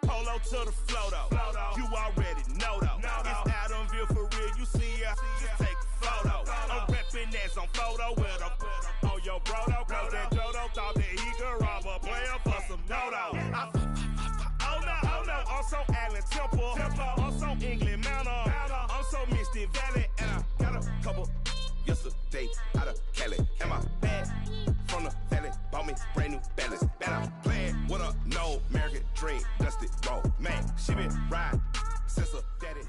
Polo to the flow though. You already know though. It's Adamville for real. You see ya, just take a photo. I'm reppin' that's on photo with a on your bro though. Cause that Jodo thought that he could rob a player for some no-no. Oh no, also Allen Temple. Also England Mountain. Also Misty Valley. And I got a couple yesterday out of Cali. And my bag from the valley bought me brand new balance. Bet I'm playing with a no American dream. Dusty roll. Man, she been riding since her daddy.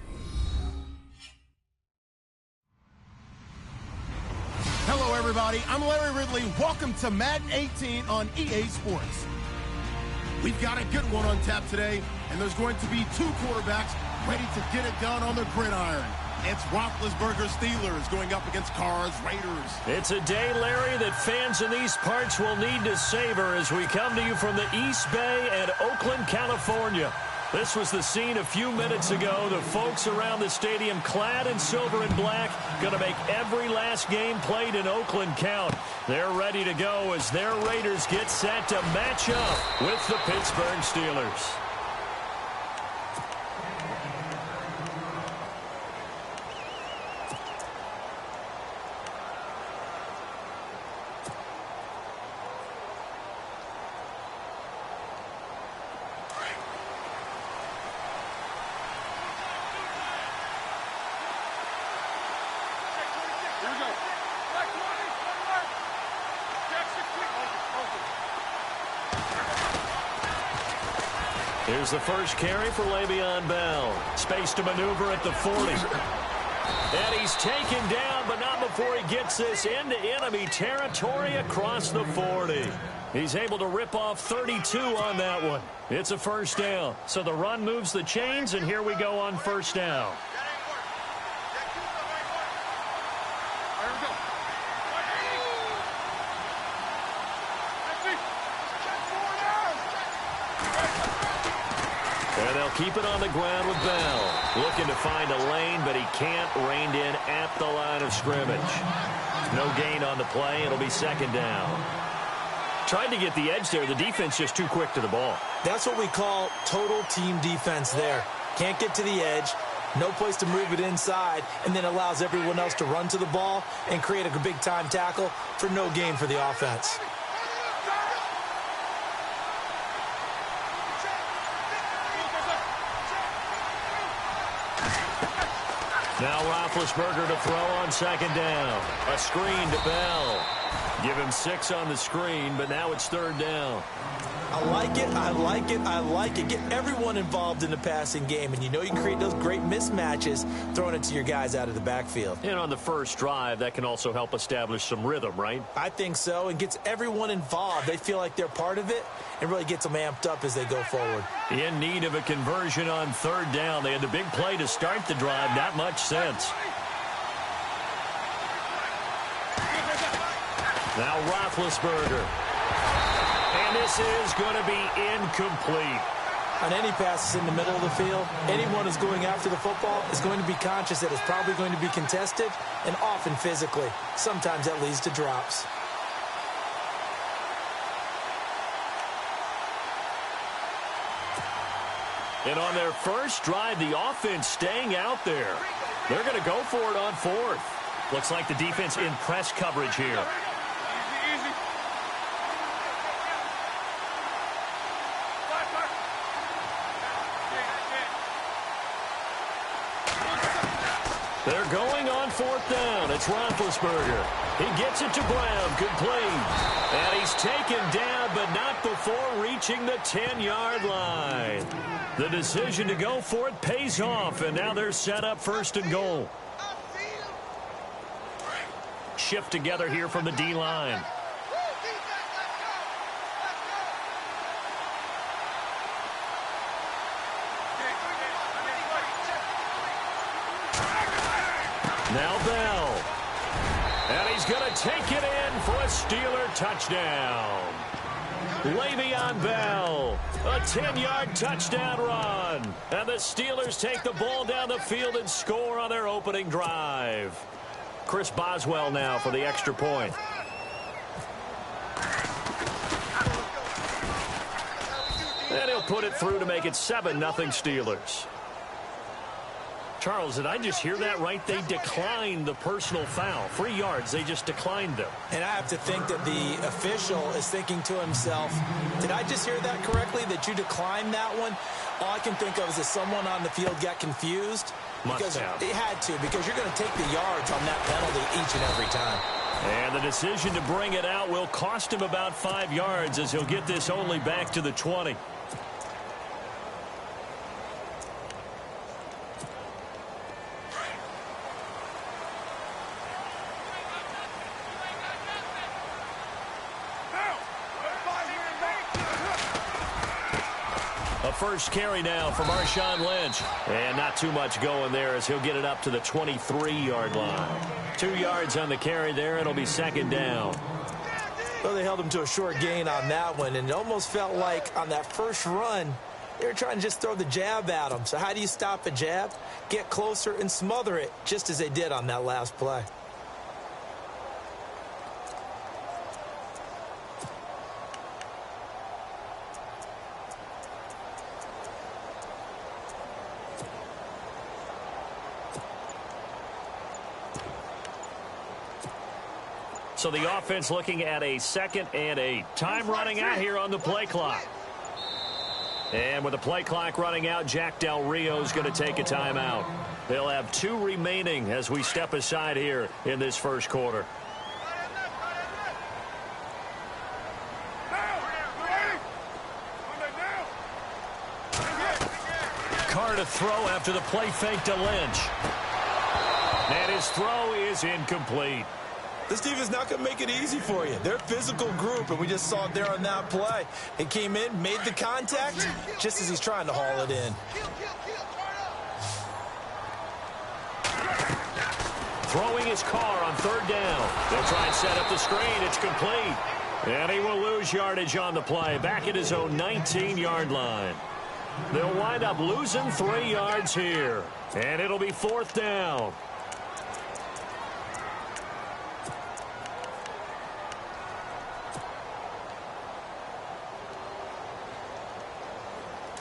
Hello, everybody. I'm Larry Ridley. Welcome to Madden 18 on EA Sports. We've got a good one on tap today, and there's going to be two quarterbacks ready to get it done on the gridiron. It's Roethlisberger Steelers going up against Carr's Raiders. It's a day, Larry, that fans in these parts will need to savor as we come to you from the East Bay and Oakland, California. This was the scene a few minutes ago. The folks around the stadium clad in silver and black going to make every last game played in Oakland count. They're ready to go as their Raiders get set to match up with the Pittsburgh Steelers. Here's the first carry for Le'Veon Bell. Space to maneuver at the 40. And he's taken down, but not before he gets this into enemy territory across the 40. He's able to rip off 32 on that one. It's a first down. So the run moves the chains, and here we go on first down. And they'll keep it on the ground with Bell. Looking to find a lane, but he can't. Reined in at the line of scrimmage. No gain on the play. It'll be second down. Tried to get the edge there. The defense just too quick to the ball. That's what we call total team defense there. Can't get to the edge. No place to move it inside, and then allows everyone else to run to the ball and create a big-time tackle for no gain for the offense. Now Roethlisberger to throw on second down. A screen to Bell. Give him 6 on the screen, but now it's third down. I like it, I like it, I like it. Get everyone involved in the passing game, and you know you can create those great mismatches throwing it to your guys out of the backfield. And on the first drive, that can also help establish some rhythm, right? I think so, and gets everyone involved. They feel like they're part of it, and really gets them amped up as they go forward. In need of a conversion on third down. They had the big play to start the drive, not much sense. Now Roethlisberger. And this is going to be incomplete. On any passes in the middle of the field, anyone who's going after the football is going to be conscious that it's probably going to be contested and often physically. Sometimes that leads to drops. And on their first drive, the offense staying out there. They're going to go for it on fourth. Looks like the defense in press coverage here. They're going on fourth down. It's Roethlisberger. He gets it to Brown. Complete. And he's taken down, but not before reaching the 10-yard line. The decision to go for it pays off, and now they're set up first and goal. Shift together here from the D-line. Now Bell. And he's going to take it in for a Steeler touchdown. Le'Veon Bell, a 10-yard touchdown run. And the Steelers take the ball down the field and score on their opening drive. Chris Boswell now for the extra point. And he'll put it through to make it 7-0 Steelers. Charles, did I just hear that right? They declined the personal foul. 3 yards, they just declined them. And I have to think that the official is thinking to himself, did I just hear that correctly, that you declined that one? All I can think of is that someone on the field got confused. Must have. It had to, because you're going to take the yards on that penalty each and every time. And the decision to bring it out will cost him about 5 yards as he'll get this only back to the 20. A first carry now for Marshawn Lynch. And not too much going there as he'll get it up to the 23-yard line. 2 yards on the carry there. It'll be second down. Well, they held him to a short gain on that one, and it almost felt like on that first run, they were trying to just throw the jab at him. So how do you stop a jab? Get closer and smother it, just as they did on that last play. So the offense looking at a 2nd and 8. Time running out here on the play clock. And with the play clock running out, Jack Del Rio is going to take a timeout. They'll have 2 remaining as we step aside here in this first quarter. Carr to throw after the play fake to Lynch. And his throw is incomplete. This team is not going to make it easy for you. They're a physical group, and we just saw it there on that play. He came in, made the contact, just as he's trying to haul it in. Throwing his Carr on 3rd down. They'll try and set up the screen. It's complete. And he will lose yardage on the play. Back at his own 19-yard line. They'll wind up losing 3 yards here. And it'll be 4th down.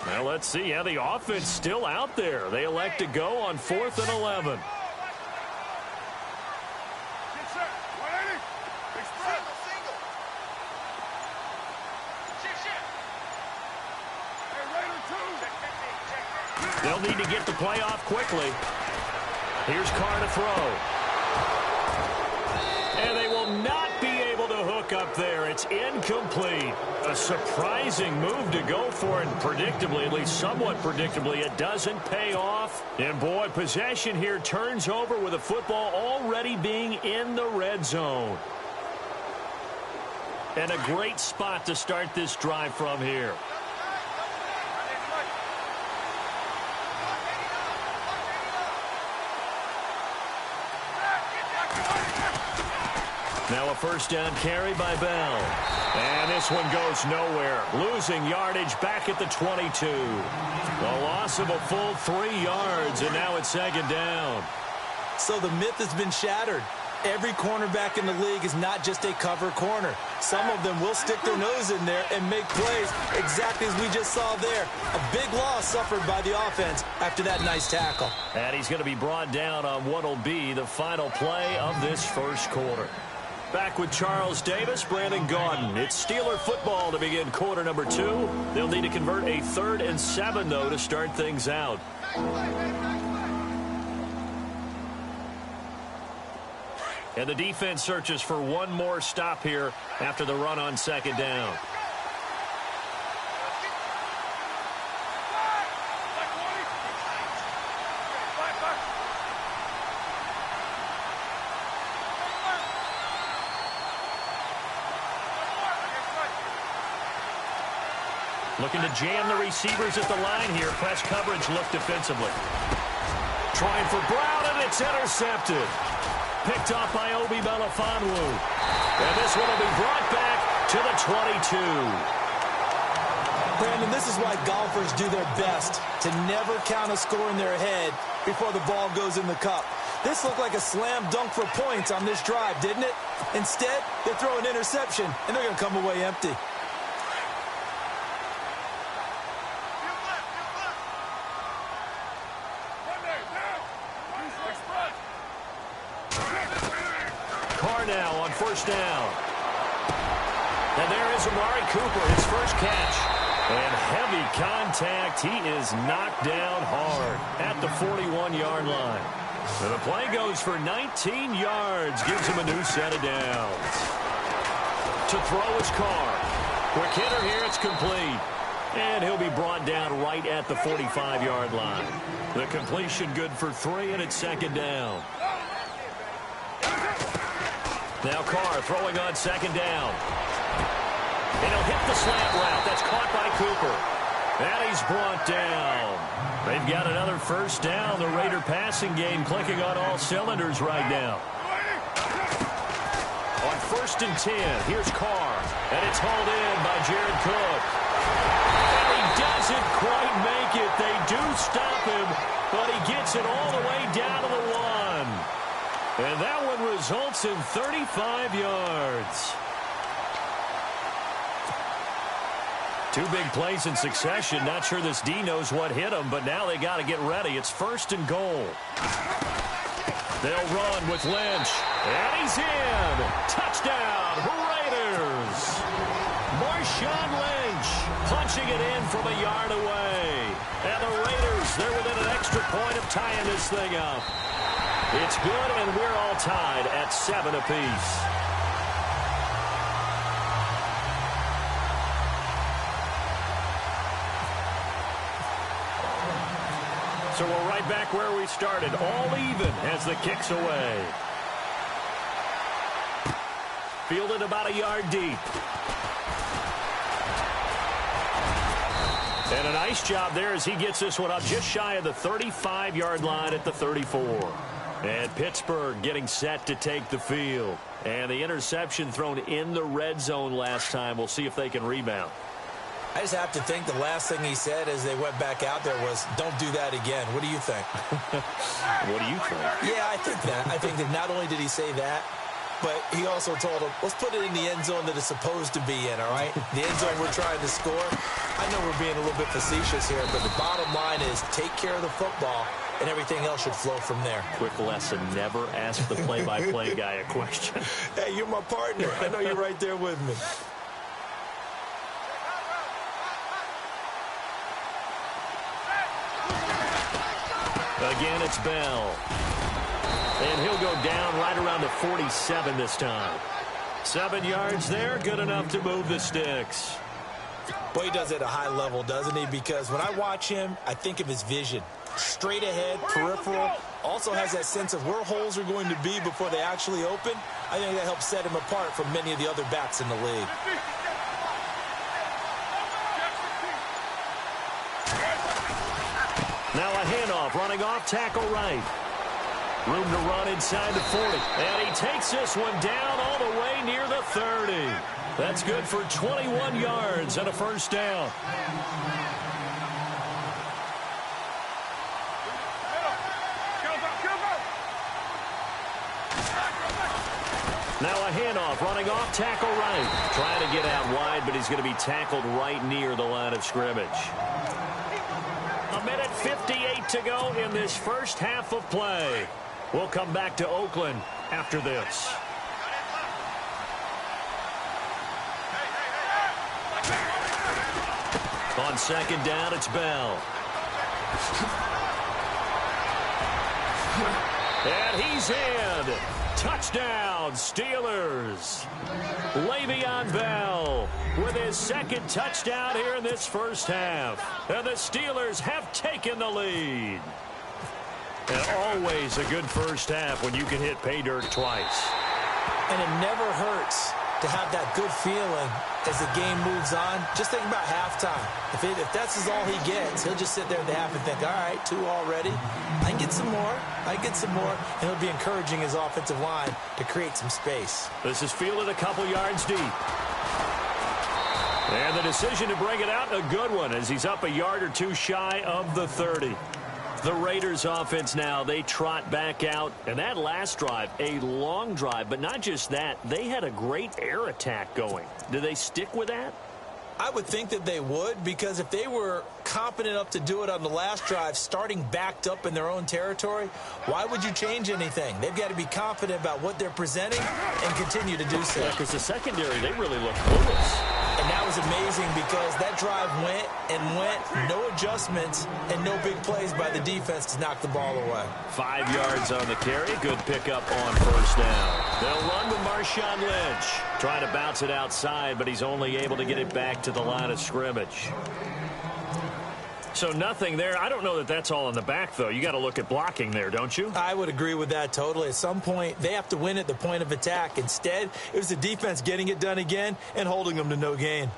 Now let's see how the offense still out there. They elect to go on 4th and 11. They'll need to get the play off quickly. Here's Carr to throw. And they will not be able to hook up there. It's incomplete. A surprising move to go for it, and predictably, at least somewhat predictably, it doesn't pay off. And boy, possession here turns over with the football already being in the red zone. And a great spot to start this drive from here. Now a first down carry by Bell. And this one goes nowhere. Losing yardage back at the 22. A loss of a full 3 yards, and now it's 2nd down. So the myth has been shattered. Every cornerback in the league is not just a cover corner. Some of them will stick their nose in there and make plays exactly as we just saw there. A big loss suffered by the offense after that nice tackle. And he's going to be brought down on what will be the final play of this first quarter. Back with Charles Davis, Brandon Gaudin. It's Steeler football to begin quarter number 2. They'll need to convert a 3rd and 7, though, to start things out. And the defense searches for one more stop here after the run on 2nd down. Looking to jam the receivers at the line here. Press coverage look defensively. Trying for Brown, and it's intercepted. Picked off by Obi Melifonwu. And this one will be brought back to the 22. Brandon, this is why golfers do their best to never count a score in their head before the ball goes in the cup. This looked like a slam dunk for points on this drive, didn't it? Instead, they throw an interception, and they're going to come away empty. Now on first down. And there is Amari Cooper, his first catch. And heavy contact. He is knocked down hard at the 41-yard line. And the play goes for 19 yards. Gives him a new set of downs. To throw his Carr. Quick hitter here. It's complete. And he'll be brought down right at the 45-yard line. The completion good for 3, and it's second down. Now Carr throwing on second down. And he'll hit the slant route. That's caught by Cooper. And he's brought down. They've got another first down. The Raider passing game clicking on all cylinders right now. On first and 10, here's Carr. And it's hauled in by Jared Cook. And he doesn't quite make it. They do stop him, but he gets it all the way down to the 1. And that one results in 35 yards. Two big plays in succession. Not sure this D knows what hit him, but now they got to get ready. It's first and goal. They'll run with Lynch. And he's in. Touchdown, Raiders. Marshawn Lynch punching it in from a yard away. And the Raiders, they're within an extra point of tying this thing up. It's good, and we're all tied at 7 apiece. So we're right back where we started, all even as the kick's away. Fielded about a yard deep. And a nice job there as he gets this one up just shy of the 35-yard line at the 34. And Pittsburgh getting set to take the field. And the interception thrown in the red zone last time. We'll see if they can rebound. I just have to think the last thing he said as they went back out there was, don't do that again. What do you think? What do you think? Yeah, I think that. I think that not only did he say that, but he also told him, let's put it in the end zone that it's supposed to be in, all right? The end zone we're trying to score. I know we're being a little bit facetious here, but the bottom line is take care of the football, and everything else should flow from there. Quick lesson, never ask the play-by-play guy a question. Hey, you're my partner. I know you're right there with me. Again, it's Bell. And he'll go down right around the 47 this time. 7 yards there, good enough to move the sticks. Boy, he does it at a high level, doesn't he? Because when I watch him, I think of his vision. Straight ahead, peripheral, also has that sense of where holes are going to be before they actually open. I think that helps set him apart from many of the other backs in the league. Now a handoff, running off tackle right. Room to run inside the 40. And he takes this one down all the way near the 30. That's good for 21 yards and a first down. Now a handoff, running off tackle right. Trying to get out wide, but he's going to be tackled right near the line of scrimmage. A minute 58 to go in this first half of play. We'll come back to Oakland after this. On second down, it's Bell. And he's in. Touchdown, Steelers. Le'Veon Bell with his second touchdown here in this first half. And the Steelers have taken the lead. And always a good first half when you can hit pay dirt twice. And it never hurts to have that good feeling as the game moves on. Just think about halftime. If that's all he gets, he'll just sit there at the half and think, all right, 2 already. I can get some more. And he'll be encouraging his offensive line to create some space. This is fielded a couple yards deep. And the decision to bring it out, a good one, as he's up a yard or 2 shy of the 30. The Raiders offense now, they trot back out. And that last drive, a long drive, but not just that. They had a great air attack going. Do they stick with that? I would think that they would, because if they were confident enough to do it on the last drive, starting backed up in their own territory, why would you change anything? They've got to be confident about what they're presenting and continue to do so. Yeah, because the secondary, they really look clueless. And that was amazing because that drive went, no adjustments, and no big plays by the defense to knock the ball away. 5 yards on the carry. Good pickup on first down. They'll run with Marshawn Lynch. Trying to bounce it outside, but he's only able to get it back to the line of scrimmage. So nothing there. I don't know that that's all in the back, though. You got to look at blocking there, don't you? I would agree with that totally. At some point, they have to win at the point of attack. Instead, it was the defense getting it done again and holding them to no gain.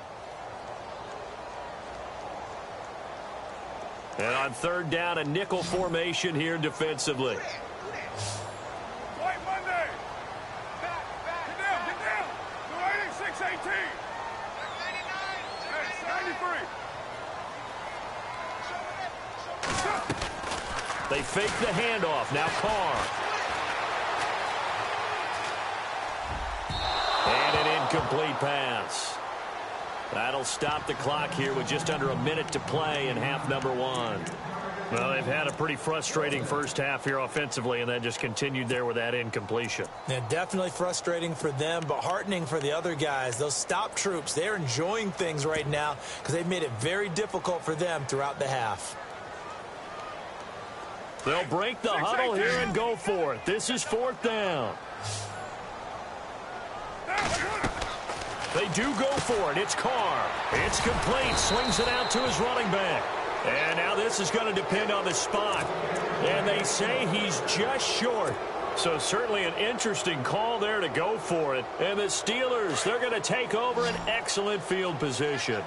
And on third down, a nickel formation here defensively. White Monday. Get down. 618. 93. They fake the handoff. Now Carr. And an incomplete pass. That'll stop the clock here with just under a minute to play in half number 1. Well, they've had a pretty frustrating first half here offensively, and then just continued there with that incompletion. Yeah, definitely frustrating for them, but heartening for the other guys. Those stop troops, they're enjoying things right now because they've made it very difficult for them throughout the half. They'll break the huddle here and go for it. This is 4th down. They do go for it. It's Carr. It's complete. Swings it out to his running back. And now this is going to depend on the spot. And they say he's just short. So certainly an interesting call there to go for it. And the Steelers, they're going to take over an excellent field position.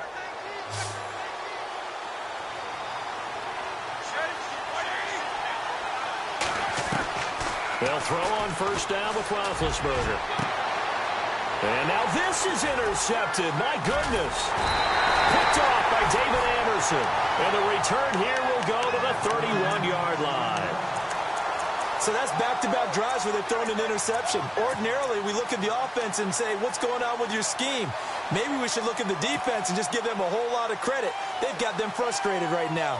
They'll throw on first down with Roethlisberger. And now this is intercepted. My goodness. Picked off by David Anderson. And the return here will go to the 31-yard line. So that's back-to-back drives where they've thrown an interception. Ordinarily, we look at the offense and say, what's going on with your scheme? Maybe we should look at the defense and just give them a whole lot of credit. They've got them frustrated right now.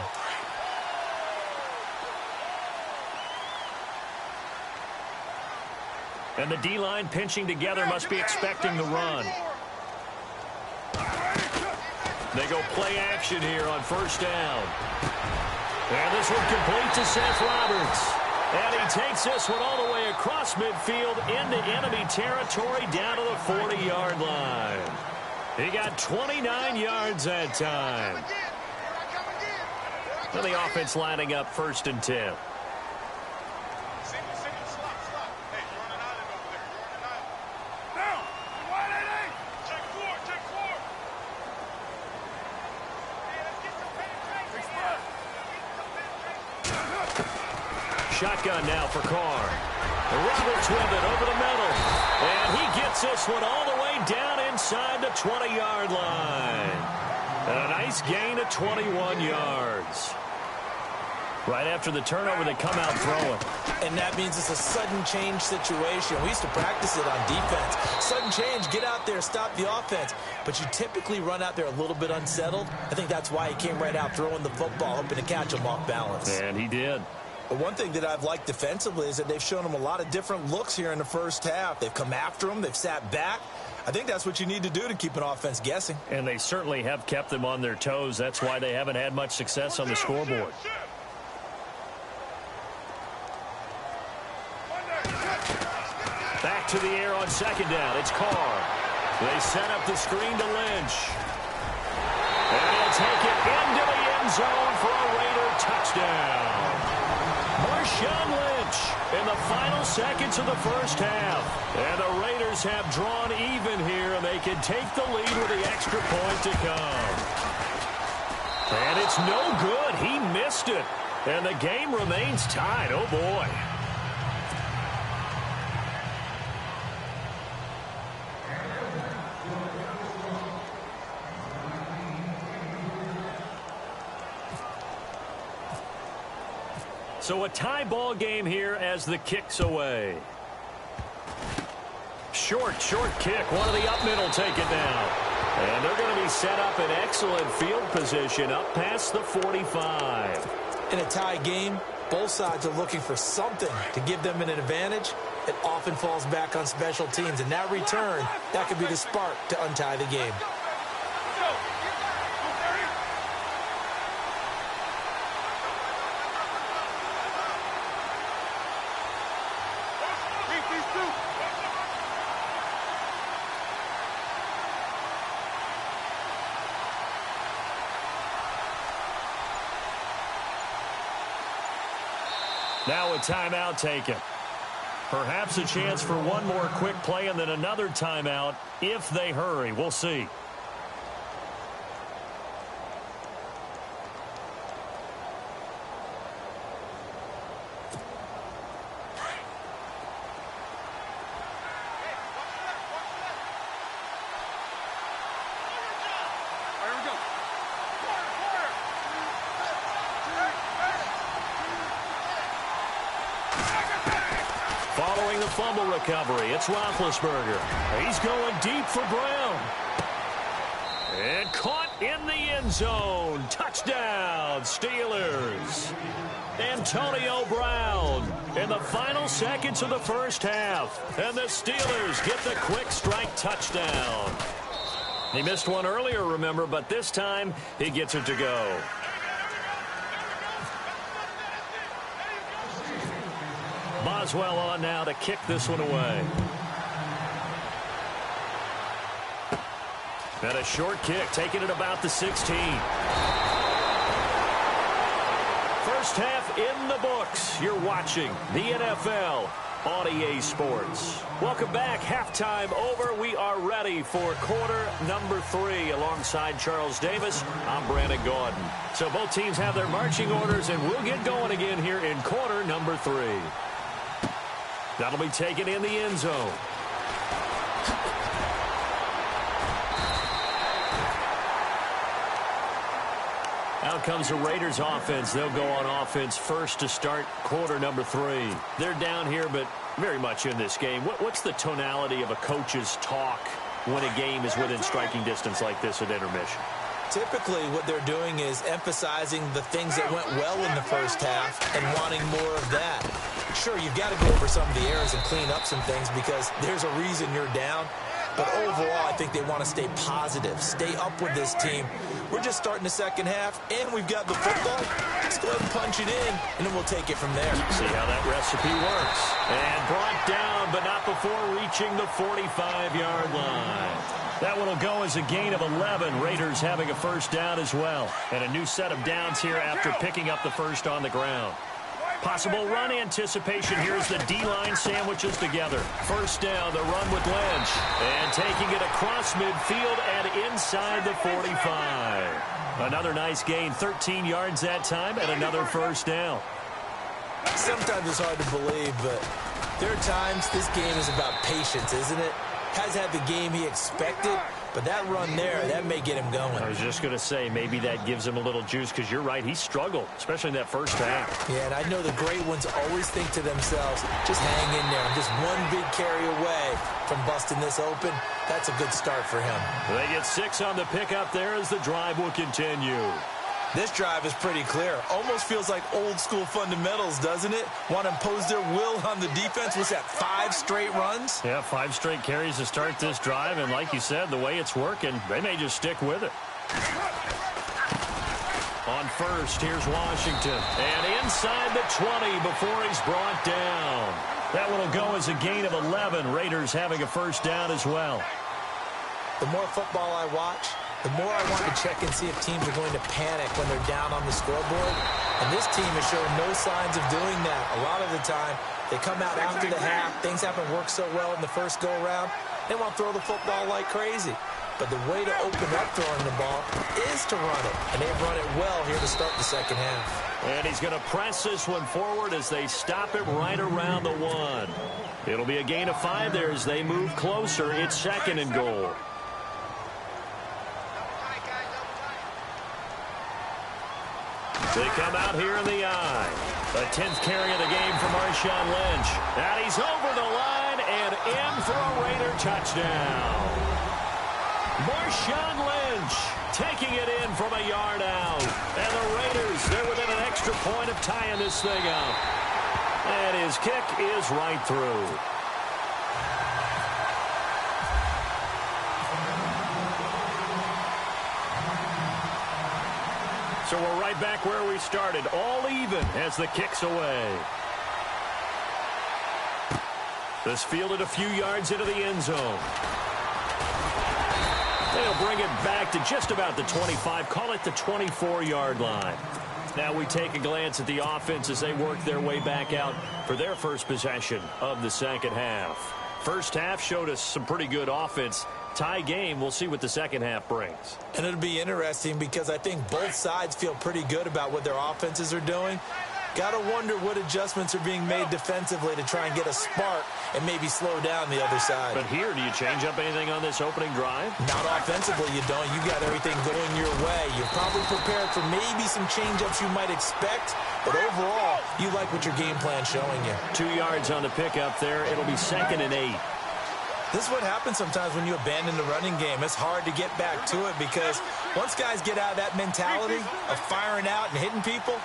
And the D-line pinching together must be expecting the run. They go play action here on first down. And this one complete to Seth Roberts. And he takes this one all the way across midfield into enemy territory down to the 40-yard line. He got 29 yards that time. And the offense lining up 1st and 10. Shotgun now for Carr. Roberts with it over the middle. And he gets this one all the way down inside the 20-yard line. And a nice gain of 21 yards. Right after the turnover, they come out throwing. And that means it's a sudden change situation. We used to practice it on defense. Sudden change, get out there, stop the offense. But you typically run out there a little bit unsettled. I think that's why he came right out throwing the football, hoping to catch him off balance. And he did. But one thing that I've liked defensively is that they've shown him a lot of different looks here in the first half. They've come after him. They've sat back. I think that's what you need to do to keep an offense guessing. And they certainly have kept them on their toes. That's why they haven't had much success on the scoreboard. Back to the air on second down. It's Carr. They set up the screen to Lynch. And he'll take it into the end zone for a Raider touchdown. Marshawn Lynch in the final seconds of the first half. And the Raiders have drawn even here, and they can take the lead with the extra point to come. And it's no good. He missed it. And the game remains tied. Oh, boy. So a tie ball game here as the kick's away. Short kick. One of the up middle take it down. And they're going to be set up in excellent field position up past the 45. In a tie game, both sides are looking for something to give them an advantage. It often falls back on special teams. And that return, that could be the spark to untie the game. Now a timeout taken. Perhaps a chance for one more quick play and then another timeout if they hurry. We'll see. Following the fumble recovery, it's Roethlisberger. He's going deep for Brown. And caught in the end zone. Touchdown, Steelers. Antonio Brown in the final seconds of the first half. And the Steelers get the quick strike touchdown. He missed one earlier, remember, but this time he gets it to go. Boswell on now to kick this one away. And a short kick, taking it about the 16. First half in the books. You're watching the NFL on EA Sports. Welcome back. Halftime over. We are ready for quarter number 3. Alongside Charles Davis, I'm Brandon Gordon. So both teams have their marching orders, and we'll get going again here in quarter number 3. That'll be taken in the end zone. Out comes the Raiders offense. They'll go on offense first to start quarter number 3. They're down here, but very much in this game. What's the tonality of a coach's talk when a game is within striking distance like this at intermission? Typically, what they're doing is emphasizing the things that went well in the first half and wanting more of that. Sure, you've got to go over some of the errors and clean up some things because there's a reason you're down. But overall, I think they want to stay positive, stay up with this team. We're just starting the second half, and we've got the football. Let's go ahead and punch it in, and then we'll take it from there. See how that recipe works. And brought down, but not before reaching the 45-yard line. That one will go as a gain of 11. Raiders having a first down as well. And a new set of downs here after picking up the first on the ground. Possible run anticipation. Here's the D-line sandwiches together. First down, the run with Lynch. And taking it across midfield and inside the 45. Another nice gain, 13 yards that time, and another first down. Sometimes it's hard to believe, but there are times this game is about patience, isn't it? Has had the game he expected, but that run there, that may get him going. I was just going to say, maybe that gives him a little juice, because you're right, he struggled, especially in that first half. Yeah, and I know the great ones always think to themselves, just hang in there. Just one big carry away from busting this open. That's a good start for him. They get 6 on the pickup there as the drive will continue. This drive is pretty clear. Almost feels like old school fundamentals, doesn't it? Want to impose their will on the defense. What's that, 5 straight runs? Yeah, 5 straight carries to start this drive. And like you said, the way it's working, they may just stick with it. On first, here's Washington. And inside the 20 before he's brought down. That one will go as a gain of 11. Raiders having a first down as well. The more football I watch, the more I want to check and see if teams are going to panic when they're down on the scoreboard. And this team is showing no signs of doing that. A lot of the time, they come out after the half. Things haven't worked so well in the first go-around. They want to throw the football like crazy. But the way to open up throwing the ball is to run it. And they've run it well here to start the second half. And he's going to press this one forward as they stop it right around the 1. It'll be a gain of 5 there as they move closer. It's 2nd and goal. They come out here in the eye. The 10th carry of the game for Marshawn Lynch. And he's over the line and in for a Raider touchdown. Marshawn Lynch taking it in from a yard out. And the Raiders, they're within an extra point of tying this thing up. And his kick is right through. So we're right back where we started, all even as the kick's away. This fielded a few yards into the end zone. They'll bring it back to just about the 25, call it the 24-yard line. Now we take a glance at the offense as they work their way back out for their first possession of the second half. First half showed us some pretty good offense. Tie game, we'll see what the second half brings. And it'll be interesting because I think both sides feel pretty good about what their offenses are doing. Got to wonder what adjustments are being made defensively to try and get a spark and maybe slow down the other side. But here, do you change up anything on this opening drive? Not offensively, you don't. You got everything going your way. You're probably prepared for maybe some change-ups you might expect, but overall, you like what your game plan's showing you. 2 yards on the pickup there. It'll be 2nd and 8. This is what happens sometimes when you abandon the running game. It's hard to get back to it because once guys get out of that mentality of firing out and hitting people,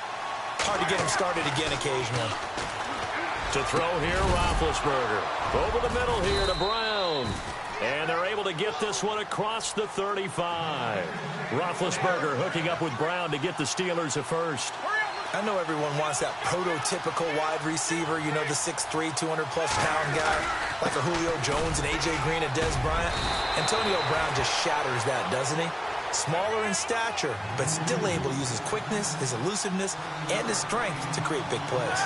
hard to get them started again occasionally. To throw here, Roethlisberger. Over the middle here to Brown. And they're able to get this one across the 35. Roethlisberger hooking up with Brown to get the Steelers a first. I know everyone wants that prototypical wide receiver, you know, the 6'3", 200-plus pound guy, like a Julio Jones and A.J. Green and Dez Bryant. Antonio Brown just shatters that, doesn't he? Smaller in stature, but still able to use his quickness, his elusiveness, and his strength to create big plays.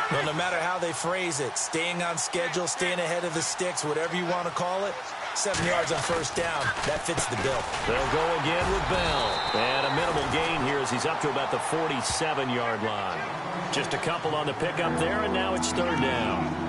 Well, no matter how they phrase it, staying on schedule, staying ahead of the sticks, whatever you want to call it, 7 yards on first down, that fits the bill. They'll go again with Bell. And a minimal gain here as he's up to about the 47-yard line. Just a couple on the pickup there, and now it's 3rd down.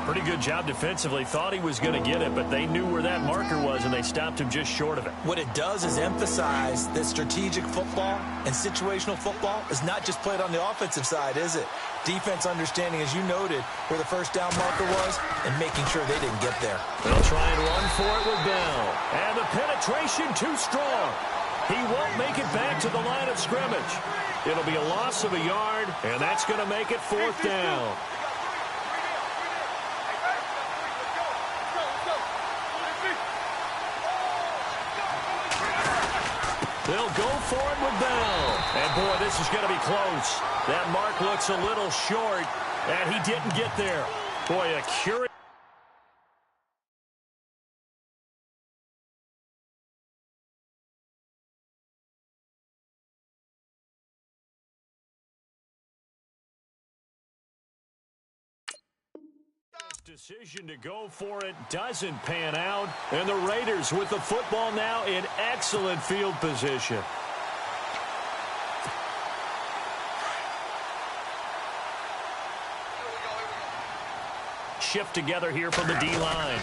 Pretty good job defensively. Thought he was going to get it, but they knew where that marker was, and they stopped him just short of it. What it does is emphasize that strategic football and situational football is not just played on the offensive side, is it? Defense understanding, as you noted, where the first down marker was and making sure they didn't get there. They'll try and run for it with Bell. And the penetration too strong. He won't make it back to the line of scrimmage. It'll be a loss of a yard, and that's going to make it 4th down. They'll go for it with Bell. And, boy, this is going to be close. That mark looks a little short, and he didn't get there. Boy, a curious... decision to go for it doesn't pan out, and the Raiders with the football now in excellent field position. Shift together here from the D-line.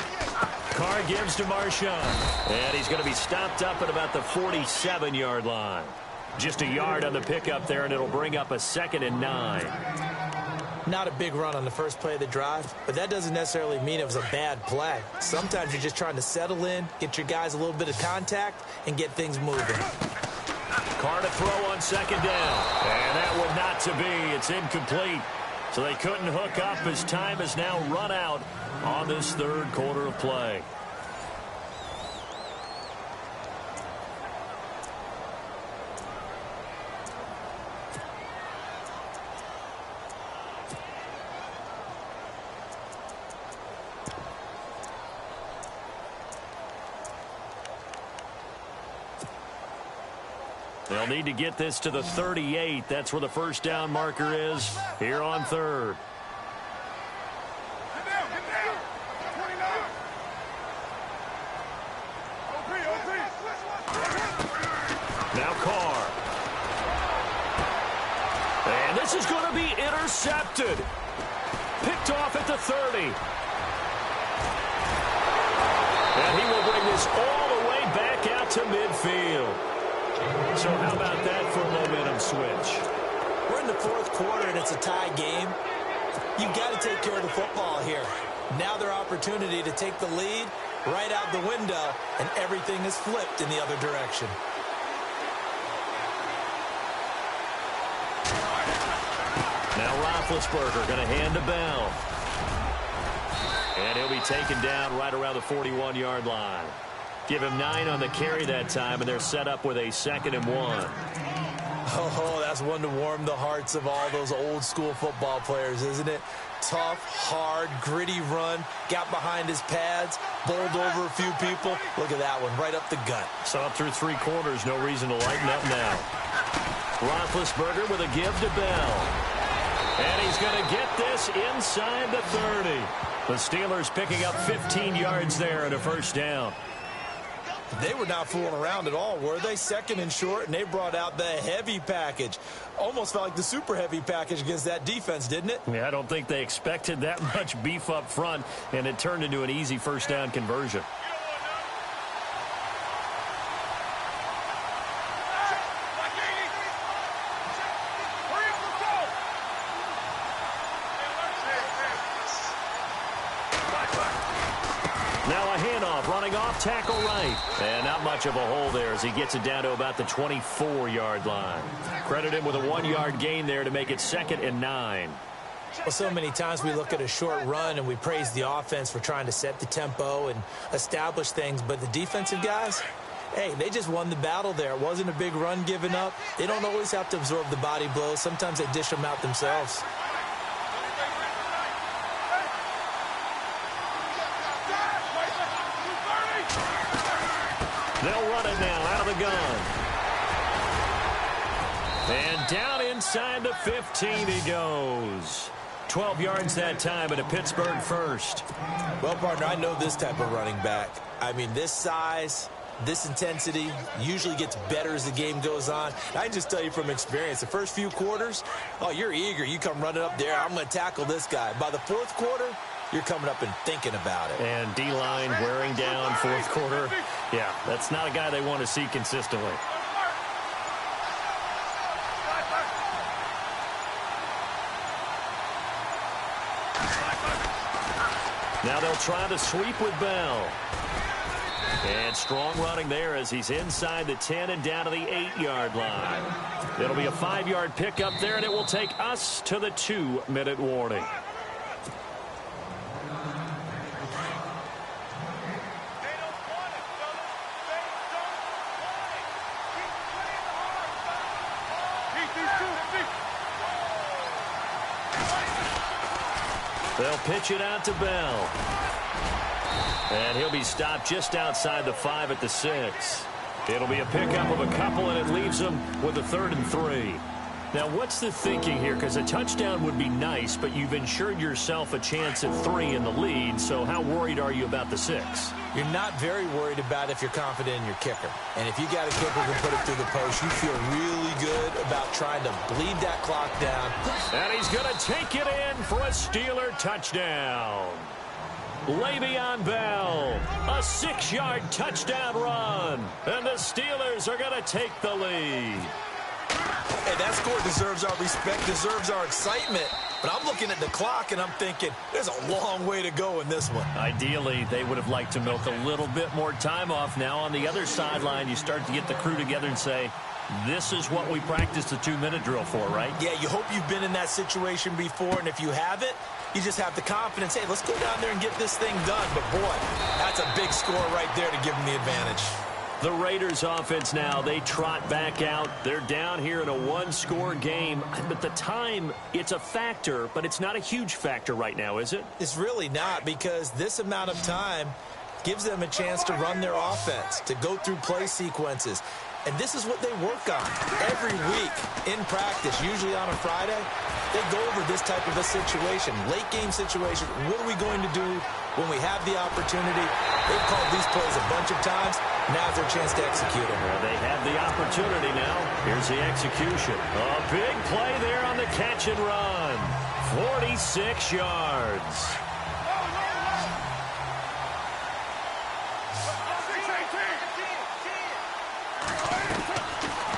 Carr gives to Marshawn, and he's going to be stopped up at about the 47-yard line. Just a yard on the pickup there, and it'll bring up a 2nd and 9. Not a big run on the first play of the drive, but that doesn't necessarily mean it was a bad play. Sometimes you're just trying to settle in, get your guys a little bit of contact, and get things moving. Carr to throw on 2nd down. And that one not to be. It's incomplete. So they couldn't hook up as time has now run out on this 3rd quarter of play. They'll need to get this to the 38. That's where the first down marker is here on third. Now Carr. And this is going to be intercepted. Picked off at the 30. And he will bring this all the way back out to midfield. So how about that for a momentum switch? We're in the fourth quarter, and it's a tie game. You've got to take care of the football here. Now their opportunity to take the lead right out the window, and everything is flipped in the other direction. Now Roethlisberger going to hand to Bell. And he'll be taken down right around the 41-yard line. Give him 9 on the carry that time, and they're set up with a 2nd and 1. Oh, that's one to warm the hearts of all those old-school football players, isn't it? Tough, hard, gritty run, got behind his pads, bowled over a few people. Look at that one, right up the gut. So up through 3 quarters, no reason to lighten up now. Roethlisberger with a give to Bell. And he's going to get this inside the 30. The Steelers picking up 15 yards there and a first down. They were not fooling around at all, were they? 2nd and short, and they brought out the heavy package. Almost felt like the super heavy package against that defense, didn't it? Yeah, I don't think they expected that much beef up front, and it turned into an easy first down conversion. Now a handoff, running off tackle right. And not much of a hole there as he gets it down to about the 24-yard line. Credit him with a 1-yard gain there to make it 2nd and 9. Well, so many times we look at a short run and we praise the offense for trying to set the tempo and establish things. But the defensive guys, hey, they just won the battle there. It wasn't a big run given up. They don't always have to absorb the body blows. Sometimes they dish them out themselves. They'll run it now out of the gun. And down inside the 15 he goes. 12 yards that time and a Pittsburgh first. Well, partner, I know this type of running back. I mean, this size, this intensity usually gets better as the game goes on. I can just tell you from experience, the first few quarters, oh, you're eager. You come running up there, I'm going to tackle this guy. By the fourth quarter, you're coming up and thinking about it. And D-line wearing down fourth quarter. Yeah, that's not a guy they want to see consistently. Now they'll try to sweep with Bell. And strong running there as he's inside the 10 and down to the 8-yard line. It'll be a 5-yard pickup there, and it will take us to the 2-minute warning. They'll pitch it out to Bell. And he'll be stopped just outside the 5 at the 6. It'll be a pickup of a couple, and it leaves them with a 3rd and 3. Now, what's the thinking here? Because a touchdown would be nice, but you've ensured yourself a chance at 3 in the lead, so how worried are you about the 6? You're not very worried about it if you're confident in your kicker. And if you got a kicker who can put it through the post, you feel really good about trying to bleed that clock down. And he's going to take it in for a Steeler touchdown. Le'Veon Bell, a 6-yard touchdown run. And the Steelers are going to take the lead. Hey, that score deserves our respect, deserves our excitement. But I'm looking at the clock, and I'm thinking, there's a long way to go in this one. Ideally, they would have liked to milk a little bit more time off. Now, on the other sideline, you start to get the crew together and say, this is what we practiced the 2-minute drill for, right? Yeah, you hope you've been in that situation before, and if you haven't, you just have the confidence, hey, let's go down there and get this thing done. But, boy, that's a big score right there to give them the advantage. The Raiders offense now, they trot back out. They're down here in a 1-score game. But the time, it's a factor, but it's not a huge factor right now, is it? It's really not, because this amount of time gives them a chance to run their offense, to go through play sequences. And this is what they work on every week in practice, usually on a Friday. They go over this type of a situation, late-game situation. What are we going to do when we have the opportunity? They've called these plays a bunch of times. Now's their chance to execute them. Well, they have the opportunity now. Here's the execution. A big play there on the catch and run. 46 yards.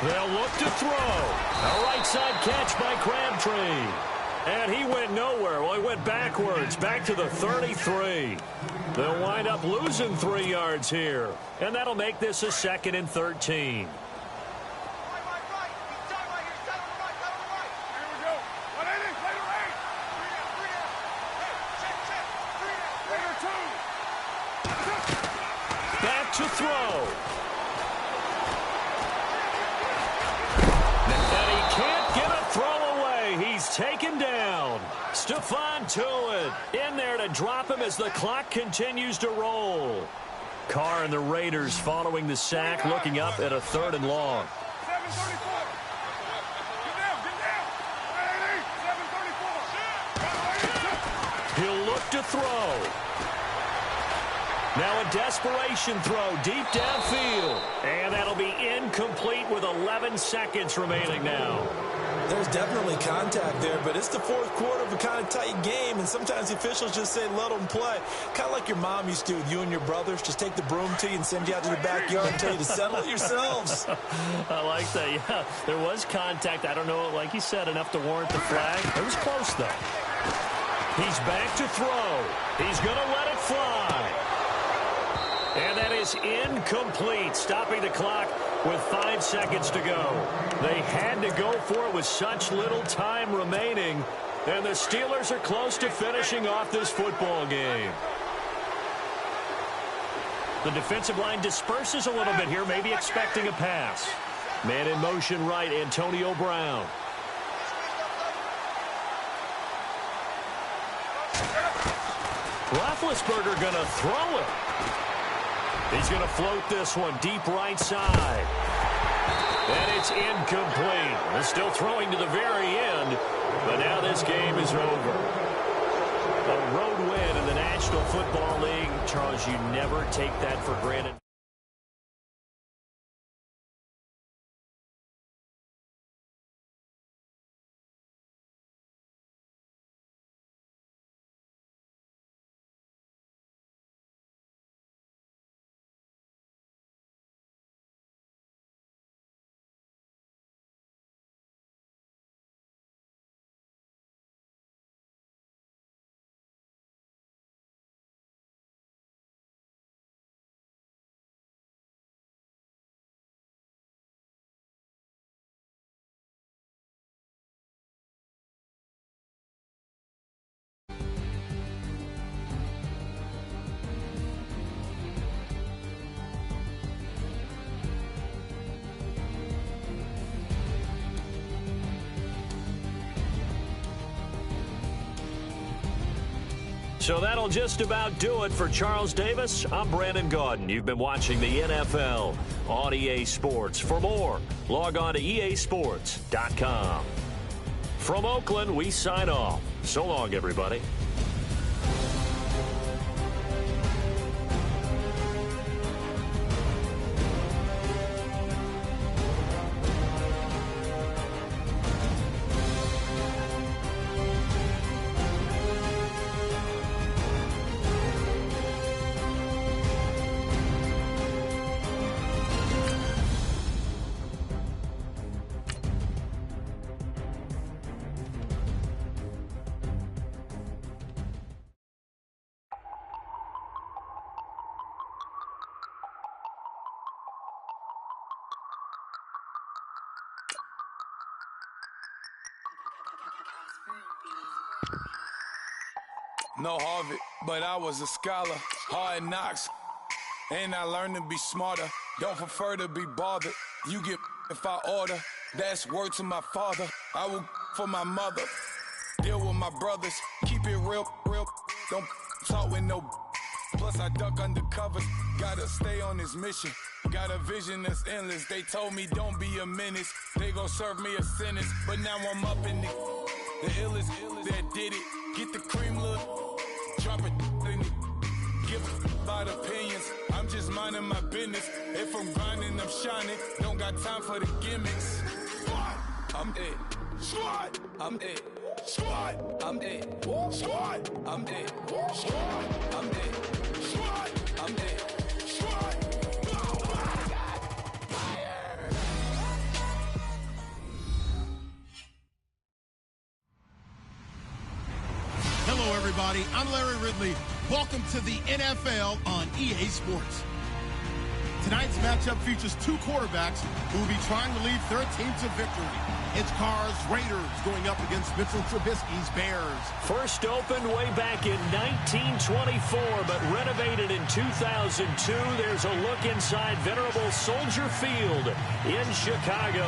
They'll look to throw. A right side catch by Crabtree. And he went nowhere. Well, he went backwards, back to the 33. They'll wind up losing 3 yards here. And that'll make this a 2nd and 13. Back to throw. And he can't get a throw away. He's taken down. Stephon Tuitt in there to drop him as the clock continues to roll. Carr and the Raiders following the sack, looking up at a 3rd and long. He'll look to throw. Now a desperation throw deep downfield. And that'll be incomplete with 11 seconds remaining now. There's definitely contact there, but it's the 4th quarter of a kind of tight game, and sometimes the officials just say let them play. Kind of like your mom used to with you and your brothers. Just take the broom to you and send you out to the backyard and tell you to settle it yourselves. I like that, yeah. There was contact. I don't know, like you said, enough to warrant the flag. It was close, though. He's back to throw. He's going to let it fly. And that is incomplete, stopping the clock with 5 seconds to go. They had to go for it with such little time remaining, and the Steelers are close to finishing off this football game. The defensive line disperses a little bit here, maybe expecting a pass. Man in motion right, Antonio Brown. Roethlisberger going to throw it. He's going to float this one deep right side. And it's incomplete. They're still throwing to the very end, but now this game is over. A road win in the National Football League. Charles, you never take that for granted. So that'll just about do it for Charles Davis. I'm Brandon Gaudin. You've been watching the NFL on EA Sports. For more, log on to easports.com. From Oakland, we sign off. So long, everybody. No Harvard, but I was a scholar. Hard knocks, and I learned to be smarter. Don't prefer to be bothered. You get if I order. That's word to my father. I will for my mother. Deal with my brothers. Keep it real. Don't talk with no. Plus I duck undercover. Gotta stay on this mission. Got a vision that's endless. They told me don't be a menace. They gon' serve me a sentence. But now I'm up in the illest that did it. Get the cream look. Drop it in it. Give about opinions. I'm just minding my business. If I'm grinding, I'm shining. Don't got time for the gimmicks. I'm it. Squad. I'm it. Squad. I'm it. Squad. I'm it. Squad. I'm it. Squad. I'm it. Squad. Hello, everybody. I'm Larry Ridley. Welcome to the NFL on EA Sports. Tonight's matchup features two quarterbacks who will be trying to lead their team to victory. It's Carr's Raiders going up against Mitchell Trubisky's Bears. First opened way back in 1924, but renovated in 2002. There's a look inside venerable Soldier Field in Chicago.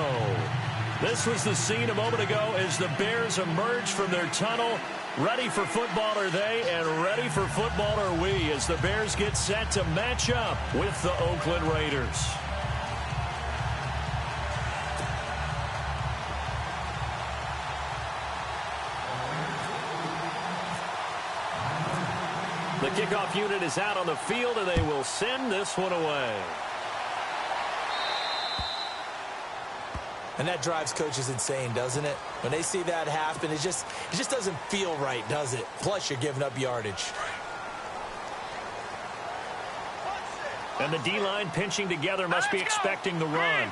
This was the scene a moment ago as the Bears emerged from their tunnel. Ready for football are they, and ready for football are we, as the Bears get set to match up with the Oakland Raiders. The kickoff unit is out on the field, and they will send this one away. And that drives coaches insane, doesn't it? When they see that happen, it just doesn't feel right, does it? Plus, you're giving up yardage. And the D-line pinching together must be expecting the run.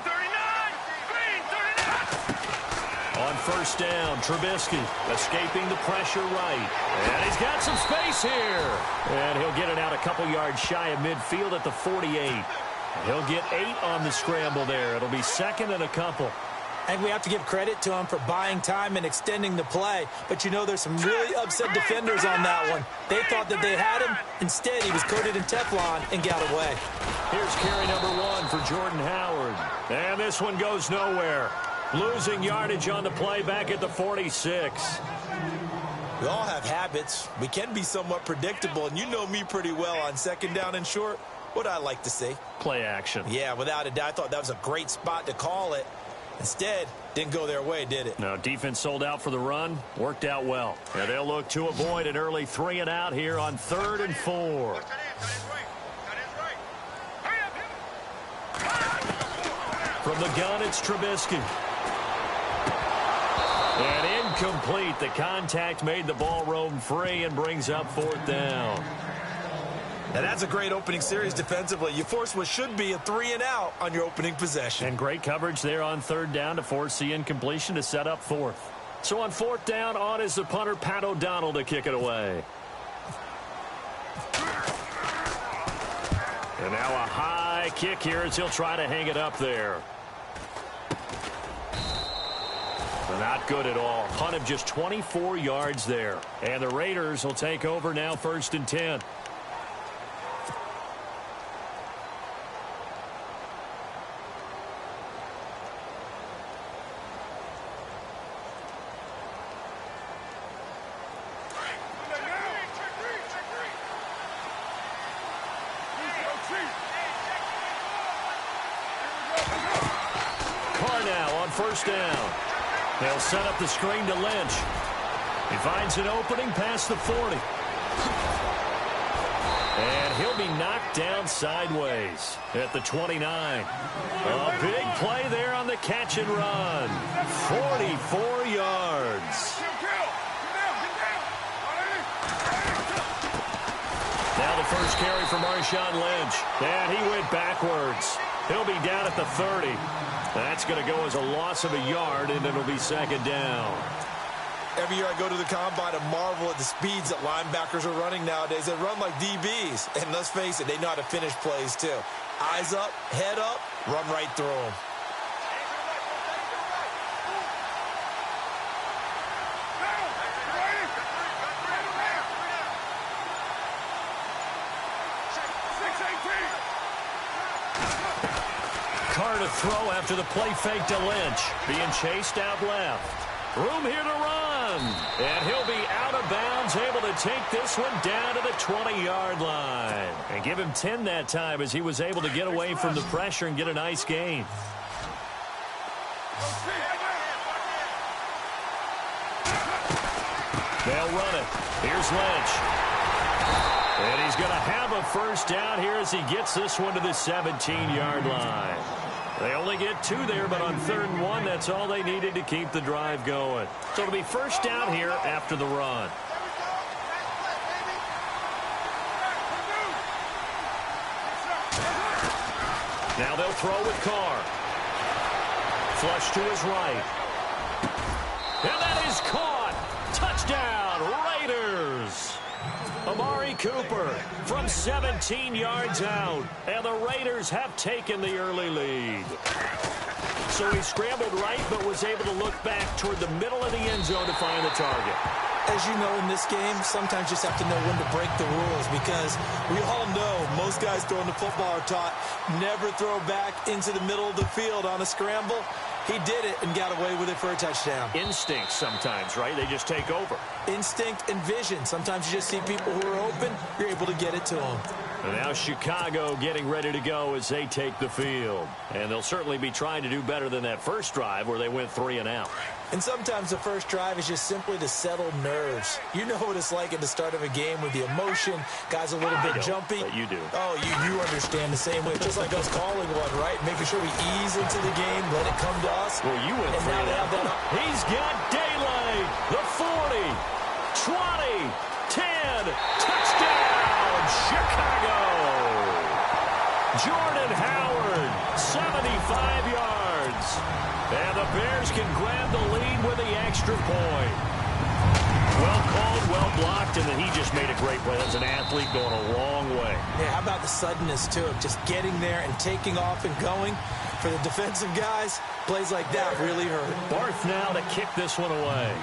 On first down, Trubisky escaping the pressure right. And he's got some space here. And he'll get it out a couple yards shy of midfield at the 48. He'll get 8 on the scramble there. It'll be second and a couple. And we have to give credit to him for buying time and extending the play. But, you know, there's some really upset defenders on that one. They thought that they had him. Instead, he was coated in Teflon and got away. Here's carry number 1 for Jordan Howard. And this one goes nowhere. Losing yardage on the play back at the 46. We all have habits. We can be somewhat predictable. And you know me pretty well on second down and short. What I like to see. Play action. Yeah, without a doubt. I thought that was a great spot to call it. Instead, didn't go their way, did it? No, defense sold out for the run. Worked out well. And they'll look to avoid an early 3 and out here on 3rd and 4. From the gun, it's Trubisky. And incomplete. The contact made the ball roam free and brings up 4th down. Now, that's a great opening series defensively. You force what should be a 3 and out on your opening possession. And great coverage there on 3rd down to force the incompletion to set up 4th. So on 4th down, on is the punter, Pat O'Donnell, to kick it away. And now a high kick here as he'll try to hang it up there. Not good at all. Punt of just 24 yards there. And the Raiders will take over now, 1st and 10. Carr now on 1st down. They'll set up the screen to Lynch. He finds an opening past the 40. And he'll be knocked down sideways at the 29. A big play there on the catch and run. 44 yards. Now the first carry for Marshawn Lynch. And he went backwards. He'll be down at the 30. That's going to go as a loss of a yard, and it'll be 2nd down. Every year I go to the combine and marvel at the speeds that linebackers are running nowadays. They run like DBs. And let's face it, they know how to finish plays too. Eyes up, head up, run right through them. Carr to throw after the play fake to Lynch. Being chased out left. Room here to run. run. And he'll be out of bounds, able to take this one down to the 20-yard line. And give him 10 that time as he was able to get away from the pressure and get a nice gain. They'll run it. Here's Lynch. And he's going to have a first down here as he gets this one to the 17-yard line. They only get 2 there, but on 3rd and 1, that's all they needed to keep the drive going. So it'll be first down here after the run. Now they'll throw with Carr. Flush to his right. And that is caught. Touchdown, Raiders. Amari Cooper from 17 yards out. And the Raiders have taken the early lead. So he scrambled right, but was able to look back toward the middle of the end zone to find the target. As you know, in this game, sometimes you just have to know when to break the rules, because we all know most guys throwing the football are taught never throw back into the middle of the field on a scramble. He did it and got away with it for a touchdown. Instinct sometimes, right? They just take over. Instinct and vision. Sometimes you just see people who are open, you're able to get it to them. And now Chicago getting ready to go as they take the field. And they'll certainly be trying to do better than that first drive where they went 3 and out. And sometimes the first drive is just simply to settle nerves. You know what it's like at the start of a game with the emotion. Guys a little bit jumpy. But you do. Oh, you understand the same way. Just like us calling one, right? Making sure we ease into the game, let it come to us. Well, you went 3 and out. He's got daylight. The 40, 20, 10. Touchdown, Chicago. Jordan Howard, 75 yards. And the Bears can grab the lead with the extra point. Well called, well blocked, and then he just made a great play. That's an athlete going a long way. Yeah, how about the suddenness to it? Just getting there and taking off and going. For the defensive guys, plays like that really hurt. Barth now to kick this one away.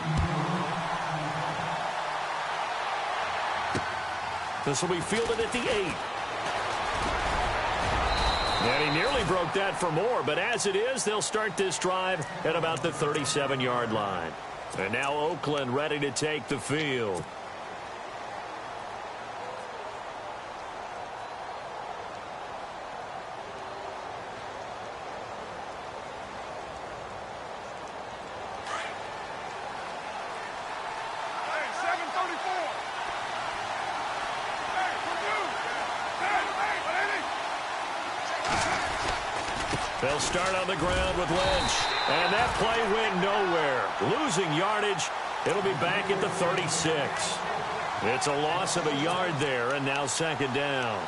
This will be fielded at the 8. And he nearly broke that for more, but as it is, they'll start this drive at about the 37-yard line. And now Oakland ready to take the field. They'll start on the ground with Lynch. And that play went nowhere. Losing yardage. It'll be back at the 36. It's a loss of a yard there, and now 2nd down.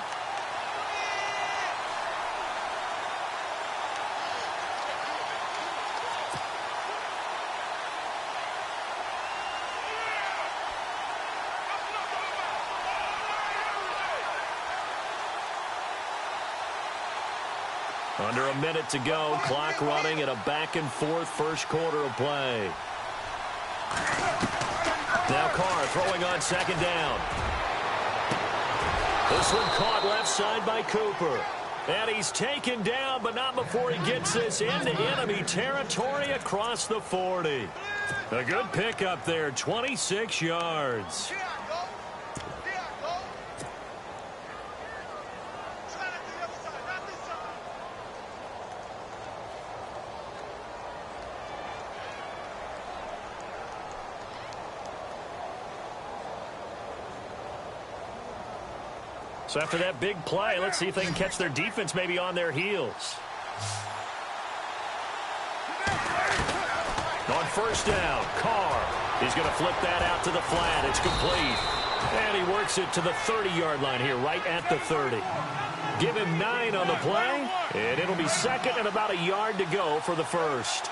Under a minute to go, clock running at a back-and-forth first quarter of play. Now Carr throwing on 2nd down. This one caught left side by Cooper. And he's taken down, but not before he gets this into enemy territory across the 40. A good pickup there, 26 yards. So after that big play, let's see if they can catch their defense maybe on their heels. On 1st down, Carr. He's going to flip that out to the flat. It's complete. And he works it to the 30-yard line here, right at the 30. Give him 9 on the play, and it'll be 2nd and about a yard to go for the first.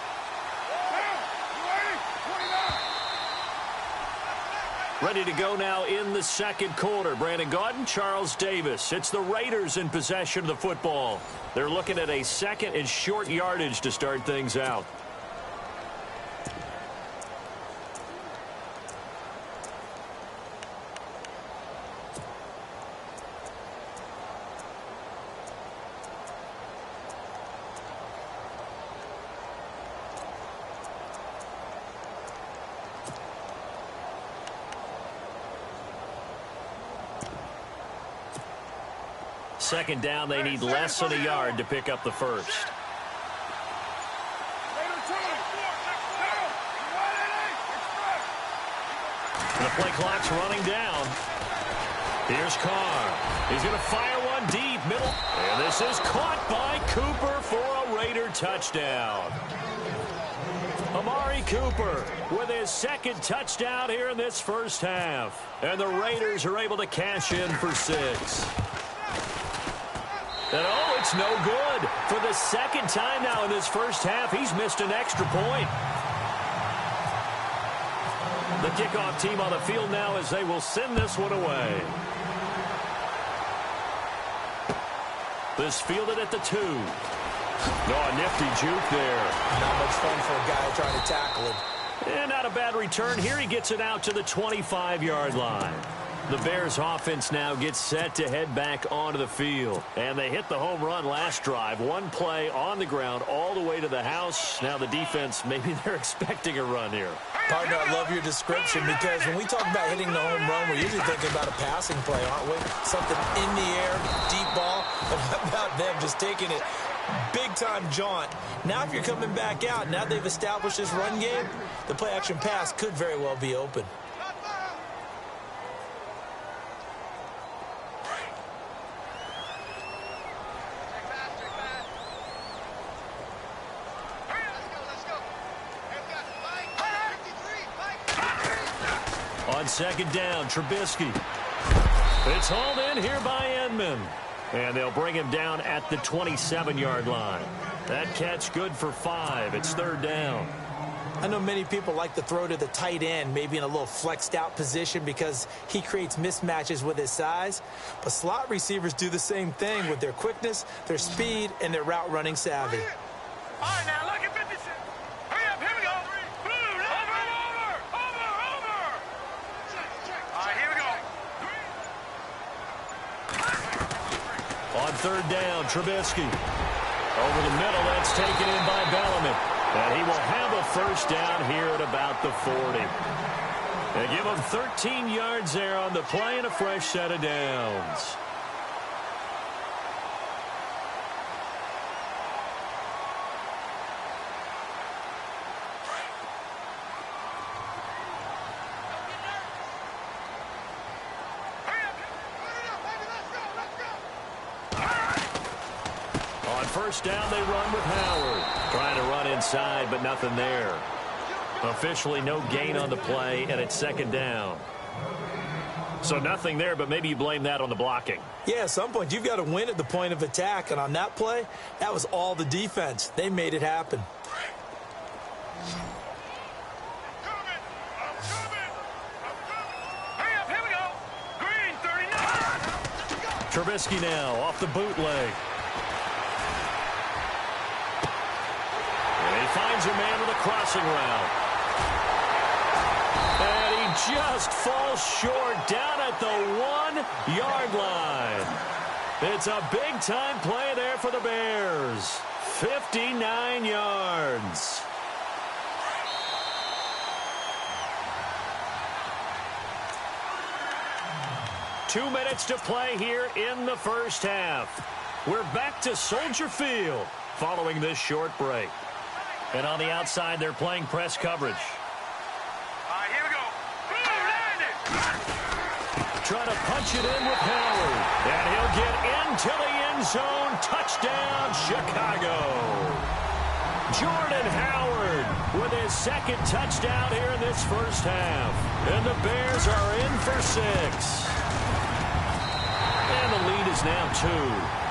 Ready to go now in the 2nd quarter. Brandon Gaudin, Charles Davis. It's the Raiders in possession of the football. They're looking at a 2nd and short yardage to start things out. second down, they need less than a yard to pick up the first. The play clock's running down. Here's Carr. He's going to fire one deep, middle. And this is caught by Cooper for a Raider touchdown. Amari Cooper with his second touchdown here in this first half. And the Raiders are able to cash in for 6. And oh, it's no good. For the second time now in this first half, he's missed an extra point. The kickoff team on the field now as they will send this one away. This fielded at the 2. Oh, a nifty juke there. Not much fun for a guy trying to tackle him. And not a bad return. Here he gets it out to the 25-yard line. The Bears offense now gets set to head back onto the field. And they hit the home run last drive. One play on the ground all the way to the house. Now the defense, maybe they're expecting a run here. Partner, I love your description because when we talk about hitting the home run, we're usually thinking about a passing play, aren't we? Something in the air, deep ball. But how about them just taking it big-time jaunt? Now if you're coming back out, now they've established this run game, the play-action pass could very well be open. On second down, Trubisky. It's hauled in here by Edmond. And they'll bring him down at the 27-yard line. That catch good for 5. It's third down. I know many people like to throw to the tight end, maybe in a little flexed out position because he creates mismatches with his size. But slot receivers do the same thing with their quickness, their speed, and their route running savvy. All right, now look at 56. Hurry up, here we go. Over. All right, here we go. On third down, Trubisky. Over the middle, that's taken in by Bellamy. And he will have a first down here at about the 40. They give him 13 yards there on the play and a fresh set of downs. First down, they run with Howard. Trying to run inside, but nothing there. Officially no gain on the play, and it's second down. So nothing there, but maybe you blame that on the blocking. Yeah, at some point, you've got to win at the point of attack. And on that play, that was all the defense. They made it happen. Hurry up, here we go. Green, 39. Trubisky now off the bootleg. Finds a man with a crossing route. And he just falls short down at the 1-yard line. It's a big-time play there for the Bears. 59 yards. Two minutes to play here in the first half. We're back to Soldier Field following this short break. And on the outside, they're playing press coverage. All right, here we go. Trying to punch it in with Howard. And he'll get into the end zone. Touchdown, Chicago. Jordan Howard with his second touchdown here in this first half. And the Bears are in for 6. And the lead is now 2.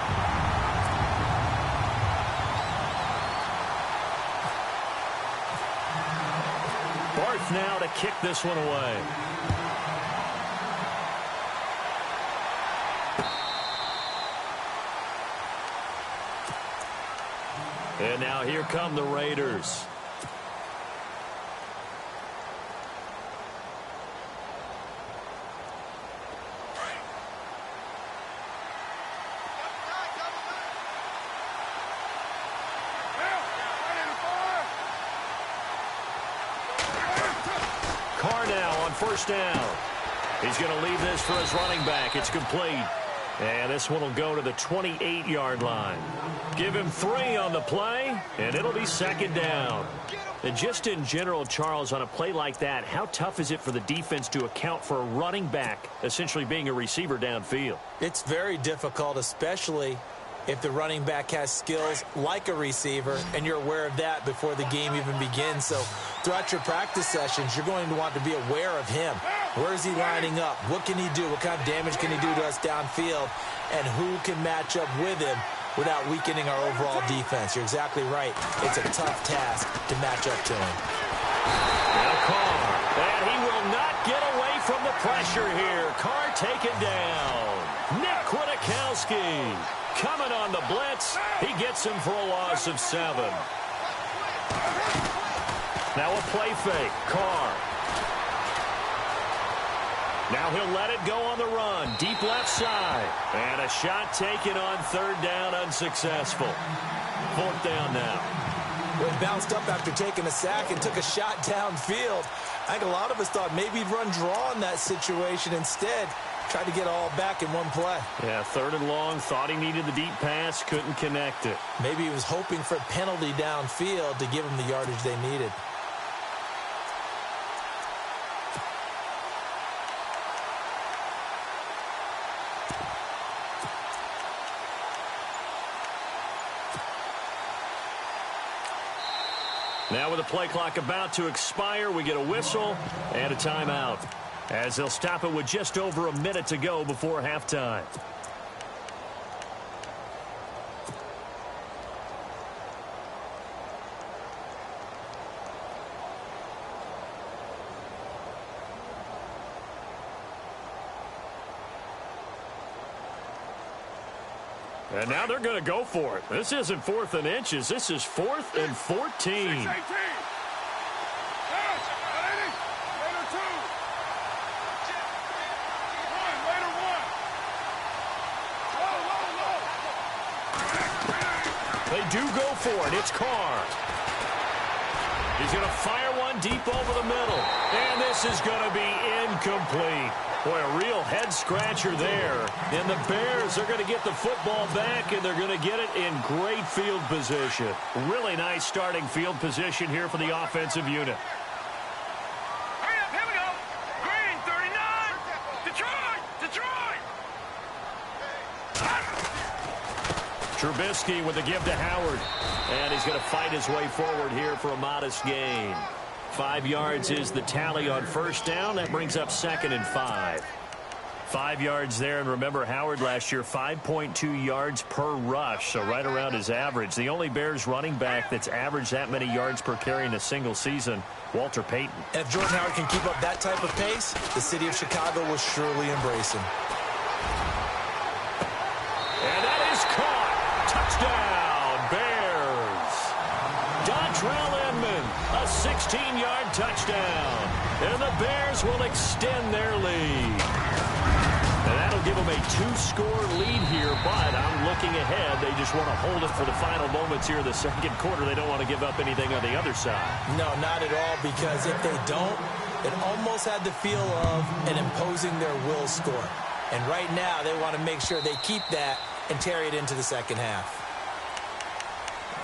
Now to kick this one away. And now here come the Raiders. First down. He's going to leave this for his running back. It's complete. And this one will go to the 28-yard line. Give him 3 on the play, and it'll be second down. And just in general, Charles, on a play like that, how tough is it for the defense to account for a running back essentially being a receiver downfield? It's very difficult, especially if the running back has skills like a receiver, and you're aware of that before the game even begins. So throughout your practice sessions, you're going to want to be aware of him. Where is he lining up? What can he do? What kind of damage can he do to us downfield? And who can match up with him without weakening our overall defense? You're exactly right. It's a tough task to match up to him. Now Carr, and he will not get away from the pressure here. Carr taken down. Nick Kwiatkowski coming on the blitz. He gets him for a loss of 7. Now a play fake. Carr. Now he'll let it go on the run. Deep left side. And a shot taken on 3rd down, unsuccessful. 4th down now. Well, he bounced up after taking a sack and took a shot downfield. I think a lot of us thought maybe he'd run draw in that situation. Instead, tried to get all back in one play. Yeah, 3rd and long. Thought he needed the deep pass. Couldn't connect it. Maybe he was hoping for a penalty downfield to give him the yardage they needed. Now with the play clock about to expire, we get a whistle and a timeout, as they'll stop it with just over a minute to go before halftime. And now they're going to go for it. This isn't 4th and inches. This is 4th and 14. They do go for it. It's Carr. He's going to fire one deep over the middle. And this is going to be incomplete. Boy, a real head-scratcher there. And the Bears are going to get the football back, and they're going to get it in great field position. Really nice starting field position here for the offensive unit. Hurry up, here we go. Green, 39. Detroit. Trubisky with the give to Howard. And he's going to fight his way forward here for a modest gain. 5 yards is the tally on 1st down. That brings up 2nd and 5. 5 yards there, and remember Howard last year, 5.2 yards per rush, so right around his average. The only Bears running back that's averaged that many yards per carry in a single season, Walter Payton. And if Jordan Howard can keep up that type of pace, the city of Chicago will surely embrace him. And that is caught. Touchdown, Bears. Dontrell Inman, a 16-yard touchdown. And the Bears will extend their lead. And that'll give them a 2-score lead here, but I'm looking ahead. They just want to hold it for the final moments here in the 2nd quarter. They don't want to give up anything on the other side. No, not at all, because if they don't, it almost had the feel of an imposing their will score. And right now, they want to make sure they keep that and carry it into the 2nd half.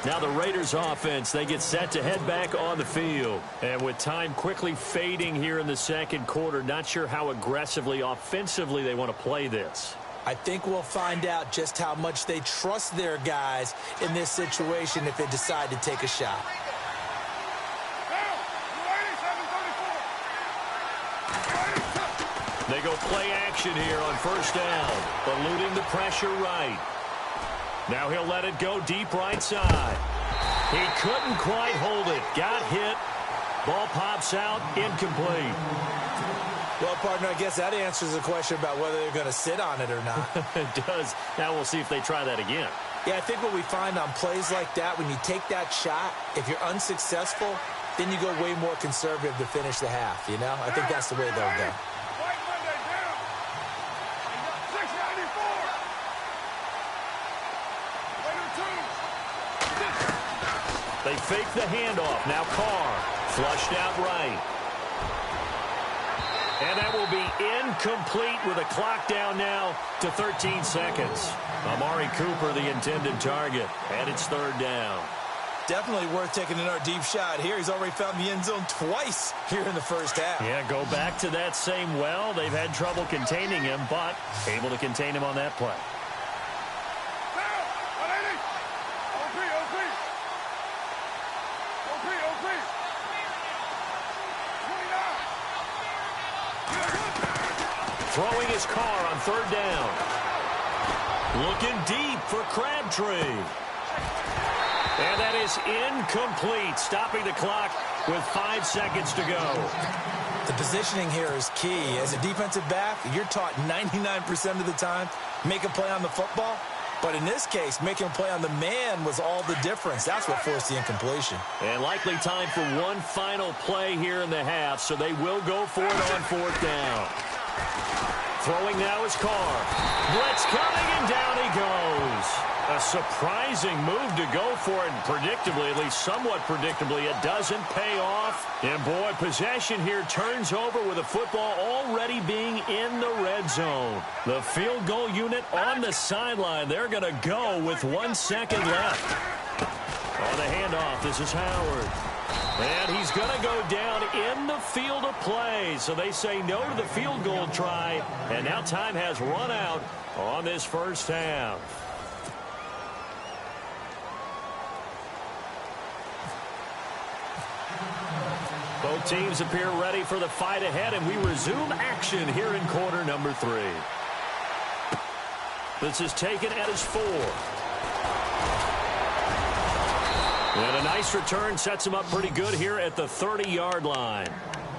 Now the Raiders offense, they get set to head back on the field. And with time quickly fading here in the 2nd quarter, not sure how aggressively, offensively they want to play this. I think we'll find out just how much they trust their guys in this situation if they decide to take a shot. They go play action here on 1st down, eluding the pressure right. Now he'll let it go deep right side. He couldn't quite hold it. Got hit. Ball pops out. Incomplete. Well, partner, I guess that answers the question about whether they're going to sit on it or not. It does. Now we'll see if they try that again. Yeah, I think what we find on plays like that, when you take that shot, if you're unsuccessful, then you go way more conservative to finish the half, you know? I think that's the way they'll go. They fake the handoff. Now Carr flushed out right. And that will be incomplete with a clock down now to 13 seconds. Amari Cooper, the intended target, and it's third down. Definitely worth taking another deep shot here. He's already found the end zone twice here in the first half. Yeah, go back to that same well. They've had trouble containing him, but able to contain him on that play. Throwing his car on third down. Looking deep for Crabtree. And that is incomplete, stopping the clock with 5 seconds to go. The positioning here is key. As a defensive back, you're taught 99% of the time, make a play on the football. But in this case, making a play on the man was all the difference. That's what forced the incompletion. And likely time for one final play here in the half, so they will go for it on fourth down. Throwing now is Carr. Blitz coming, and down he goes. A surprising move to go for it, and predictably, at least somewhat predictably, it doesn't pay off. And boy, possession here turns over with the football already being in the red zone. The field goal unit on the sideline. They're going to go with 1 second left. On the handoff, this is Howard. And he's going to go down in the field of play. So they say no to the field goal try. And now time has run out on this first half. Both teams appear ready for the fight ahead, and we resume action here in quarter number 3. This is taken at his 4. And a nice return sets him up pretty good here at the 30-yard line.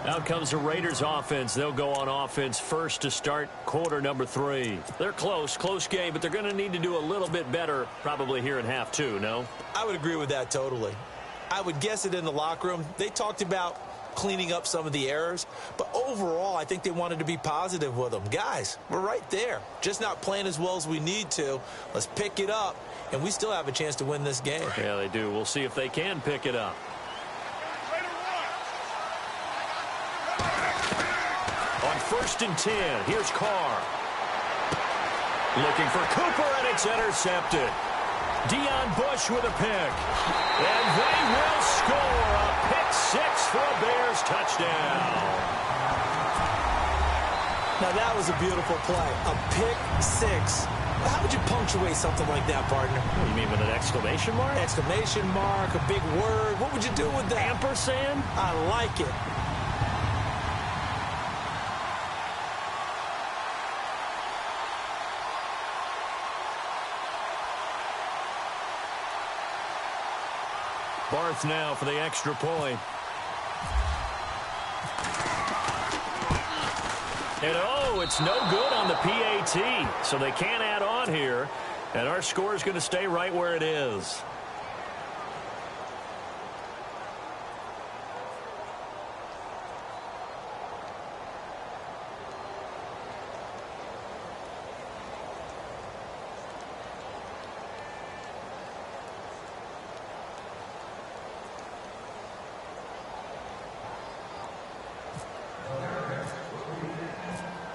Out comes the Raiders offense. They'll go on offense first to start quarter number 3. They're close game, but they're going to need to do a little bit better probably here in half 2, no? I would agree with that totally. I would guess it in the locker room. They talked about cleaning up some of the errors, but overall, I think they wanted to be positive with them. Guys, we're right there. Just not playing as well as we need to. Let's pick it up, and we still have a chance to win this game. Yeah, they do. We'll see if they can pick it up. On 1st and 10, here's Carr. Looking for Cooper, and it's intercepted. Deion Bush with a pick. And they will score a pick 6 for a Bears touchdown. Now that was a beautiful play. A pick 6. How would you punctuate something like that, partner? What, you mean with an exclamation mark? Exclamation mark, a big word. What would you do with that? Ampersand? I like it. Barth now for the extra point. And oh, it's no good on the PAT. So they can't add on here. And our score is going to stay right where it is.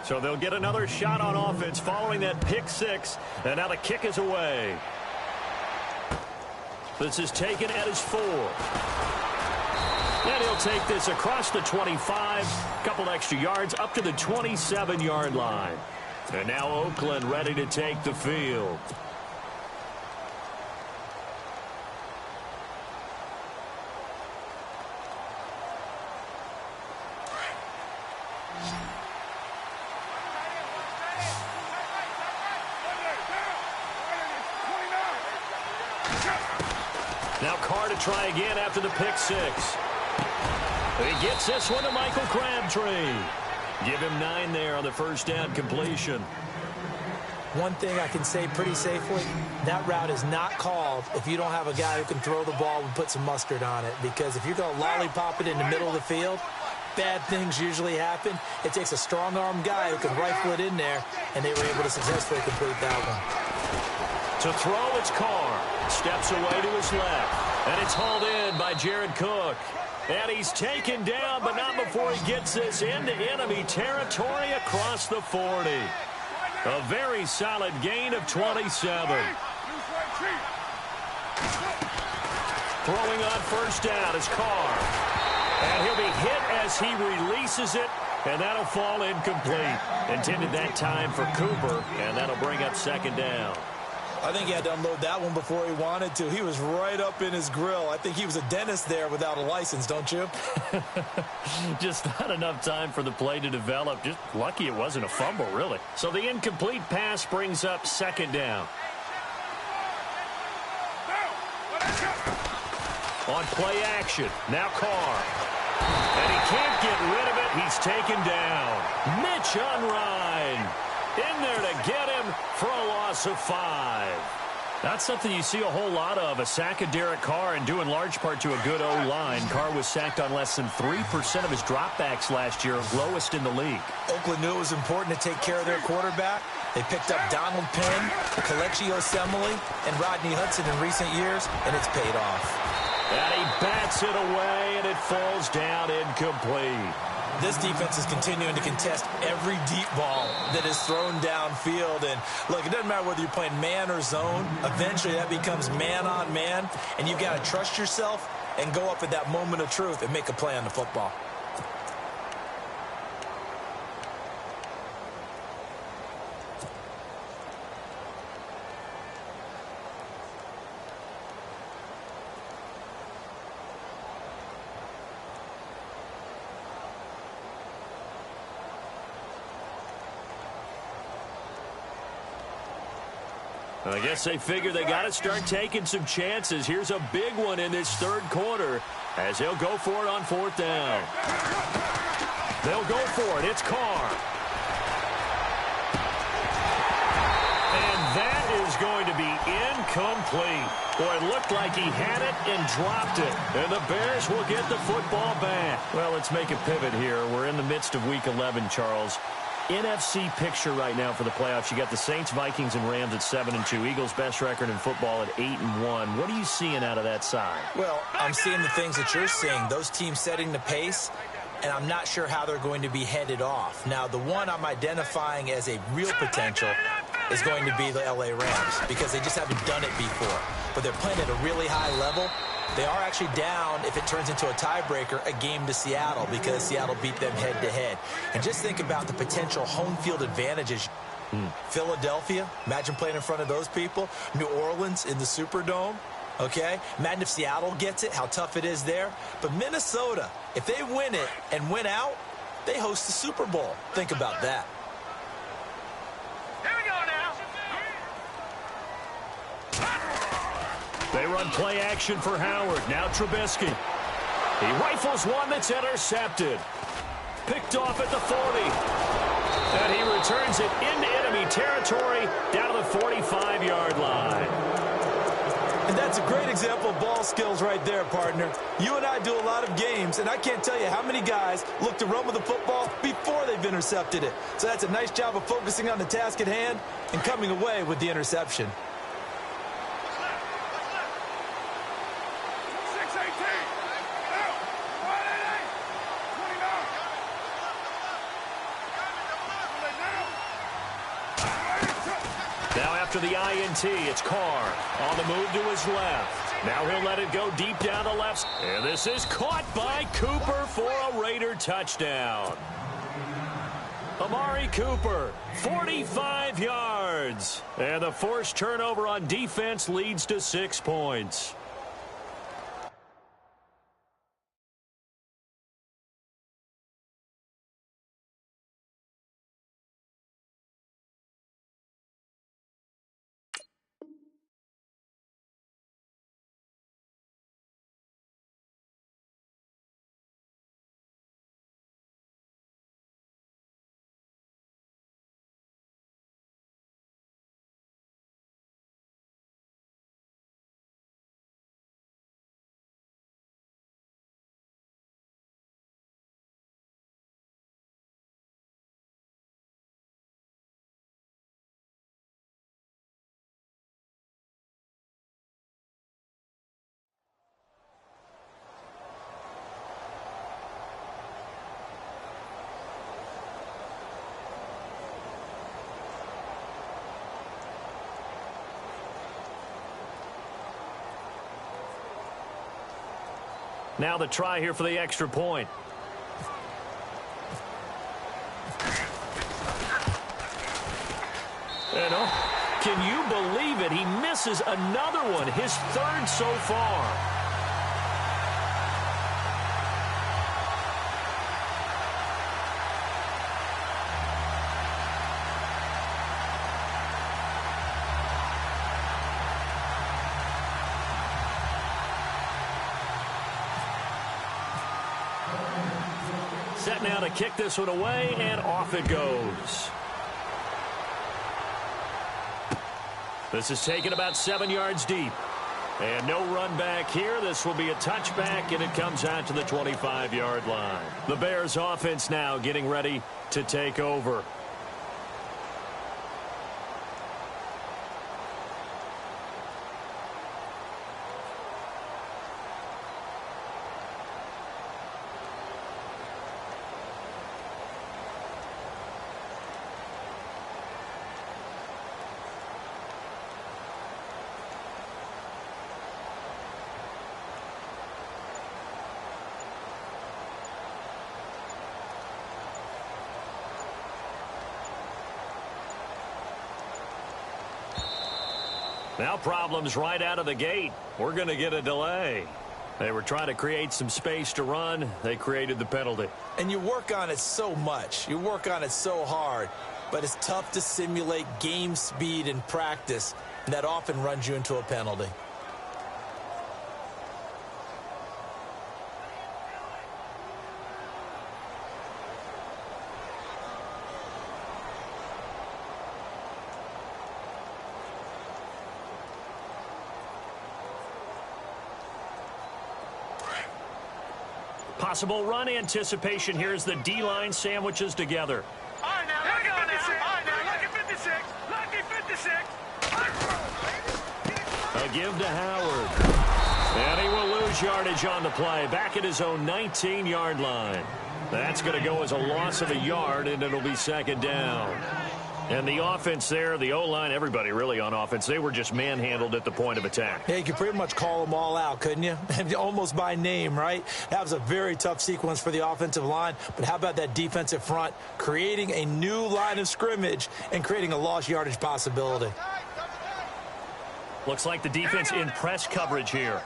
So they'll get another shot on offense following that pick 6. And now the kick is away. This is taken at his 4. And he'll take this across the 25. A couple extra yards up to the 27-yard line. And now Oakland ready to take the field. Now Carr to try again after the pick 6. He gets this one to Michael Crabtree. Give him 9 there on the first down completion. One thing I can say pretty safely, that route is not called if you don't have a guy who can throw the ball and put some mustard on it. Because if you're going to lollipop it in the middle of the field, bad things usually happen. It takes a strong-arm guy who can rifle it in there, and they were able to successfully complete that one. To throw, it's Carr. Steps away to his left. And it's hauled in by Jared Cook. And he's taken down, but not before he gets this into enemy territory across the 40. A very solid gain of 27. Throwing on first down is Carr. And he'll be hit as he releases it, and that'll fall incomplete. Intended that time for Cooper, and that'll bring up second down. I think he had to unload that one before he wanted to. He was right up in his grill. I think he was a dentist there without a license, don't you? Just not enough time for the play to develop. Just lucky it wasn't a fumble, really. So the incomplete pass brings up second down. On play action, now Carr. And he can't get rid of it. He's taken down. Mitch Unrein in there to get him for a loss of 5. That's something you see a whole lot of, a sack of Derek Carr, and due in large part to a good O-line. Carr was sacked on less than 3% of his dropbacks last year, lowest in the league. Oakland knew it was important to take care of their quarterback. They picked up Donald Penn, Kelechi Osemele, and Rodney Hudson in recent years, and it's paid off. And he bats it away, and it falls down incomplete. This defense is continuing to contest every deep ball that is thrown downfield. And, look, it doesn't matter whether you're playing man or zone. Eventually, that becomes man-on-man, and you've got to trust yourself and go up at that moment of truth and make a play on the football. I guess they figure they got to start taking some chances. Here's a big one in this third quarter as he'll go for it on fourth down. They'll go for it. It's Carr. And that is going to be incomplete. Boy, it looked like he had it and dropped it. And the Bears will get the football back. Well, let's make a pivot here. We're in the midst of Week 11, Charles. NFC picture right now for the playoffs. You got the Saints, Vikings, and Rams at 7-2. Eagles' best record in football at 8-1. What are you seeing out of that side? Well, I'm seeing the things that you're seeing. Those teams setting the pace, and I'm not sure how they're going to be headed off. Now, the one I'm identifying as a real potential is going to be the LA Rams because they just haven't done it before. But they're playing at a really high level. They are actually down, if it turns into a tiebreaker, a game to Seattle because Seattle beat them head-to-head. And just think about the potential home field advantages. Philadelphia, imagine playing in front of those people. New Orleans in the Superdome, okay? Imagine if Seattle gets it, how tough it is there. But Minnesota, if they win it and win out, they host the Super Bowl. Think about that. They run play action for Howard. Now Trubisky. He rifles one that's intercepted. Picked off at the 40. And he returns it into enemy territory down to the 45-yard line. And that's a great example of ball skills right there, partner. You and I do a lot of games, and I can't tell you how many guys look to run with the football before they've intercepted it. So that's a nice job of focusing on the task at hand and coming away with the interception. After the INT, it's Carr on the move to his left. Now he'll let it go deep down the left. And this is caught by Cooper for a Raider touchdown. Amari Cooper, 45 yards. And the forced turnover on defense leads to 6 points. Now the try here for the extra point. And can you believe it? He misses another one, his third so far. Set now to kick this one away, and off it goes. This is taken about 7 yards deep. And no run back here. This will be a touchback, and it comes out to the 25-yard line. The Bears offense now getting ready to take over. Now problems right out of the gate. We're going to get a delay. They were trying to create some space to run. They created the penalty. And you work on it so much. You work on it so hard. But it's tough to simulate game speed in practice. And that often runs you into a penalty. Possible run anticipation here as the D-line sandwiches together. All right, now, lucky 56. All right, now, lucky 56. Lucky 56. A give to Howard. And he will lose yardage on the play. Back at his own 19-yard line. That's going to go as a loss of a yard, and it'll be second down. And the offense there, the O-line, everybody really on offense, they were just manhandled at the point of attack. Yeah, you could pretty much call them all out, couldn't you? Almost by name, right? That was a very tough sequence for the offensive line. But how about that defensive front creating a new line of scrimmage and creating a lost yardage possibility? Looks like the defense in press coverage here.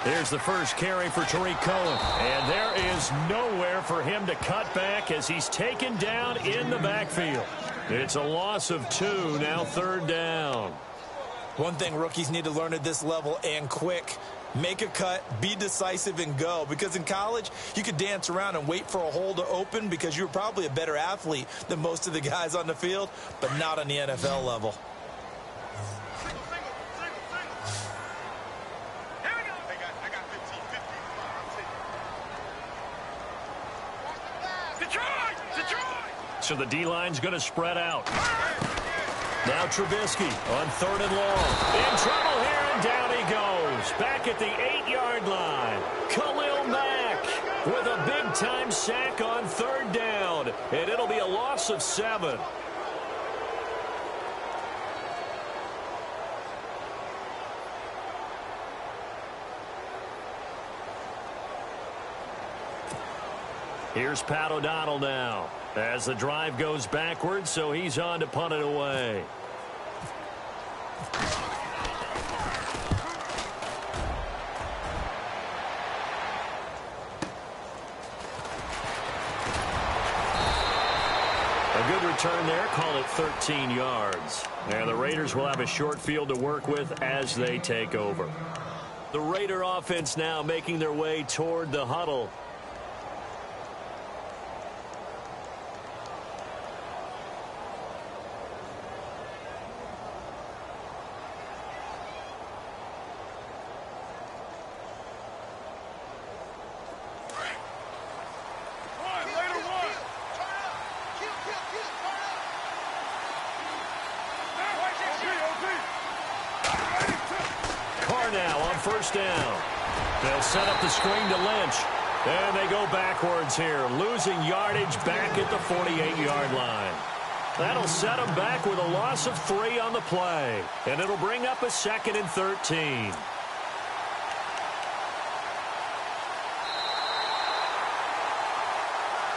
Here's the first carry for Tariq Cohen. And there is nowhere for him to cut back as he's taken down in the backfield. It's a loss of 2, now third down. One thing rookies need to learn at this level, and quick, make a cut, be decisive, and go. Because in college, you could dance around and wait for a hole to open because you're probably a better athlete than most of the guys on the field, but not on the NFL level. So the D-line's going to spread out. Now Trubisky on 3rd and long. In trouble here, and down he goes. Back at the 8-yard line. Khalil Mack with a big-time sack on 3rd down. And it'll be a loss of 7. Here's Pat O'Donnell now as the drive goes backwards, so he's on to punt it away. A good return there, call it 13 yards. And the Raiders will have a short field to work with as they take over. The Raider offense now making their way toward the huddle. Now on 1st down. They'll set up the screen to Lynch. And they go backwards here, losing yardage back at the 48-yard line. That'll set them back with a loss of 3 on the play. And it'll bring up a 2nd and 13.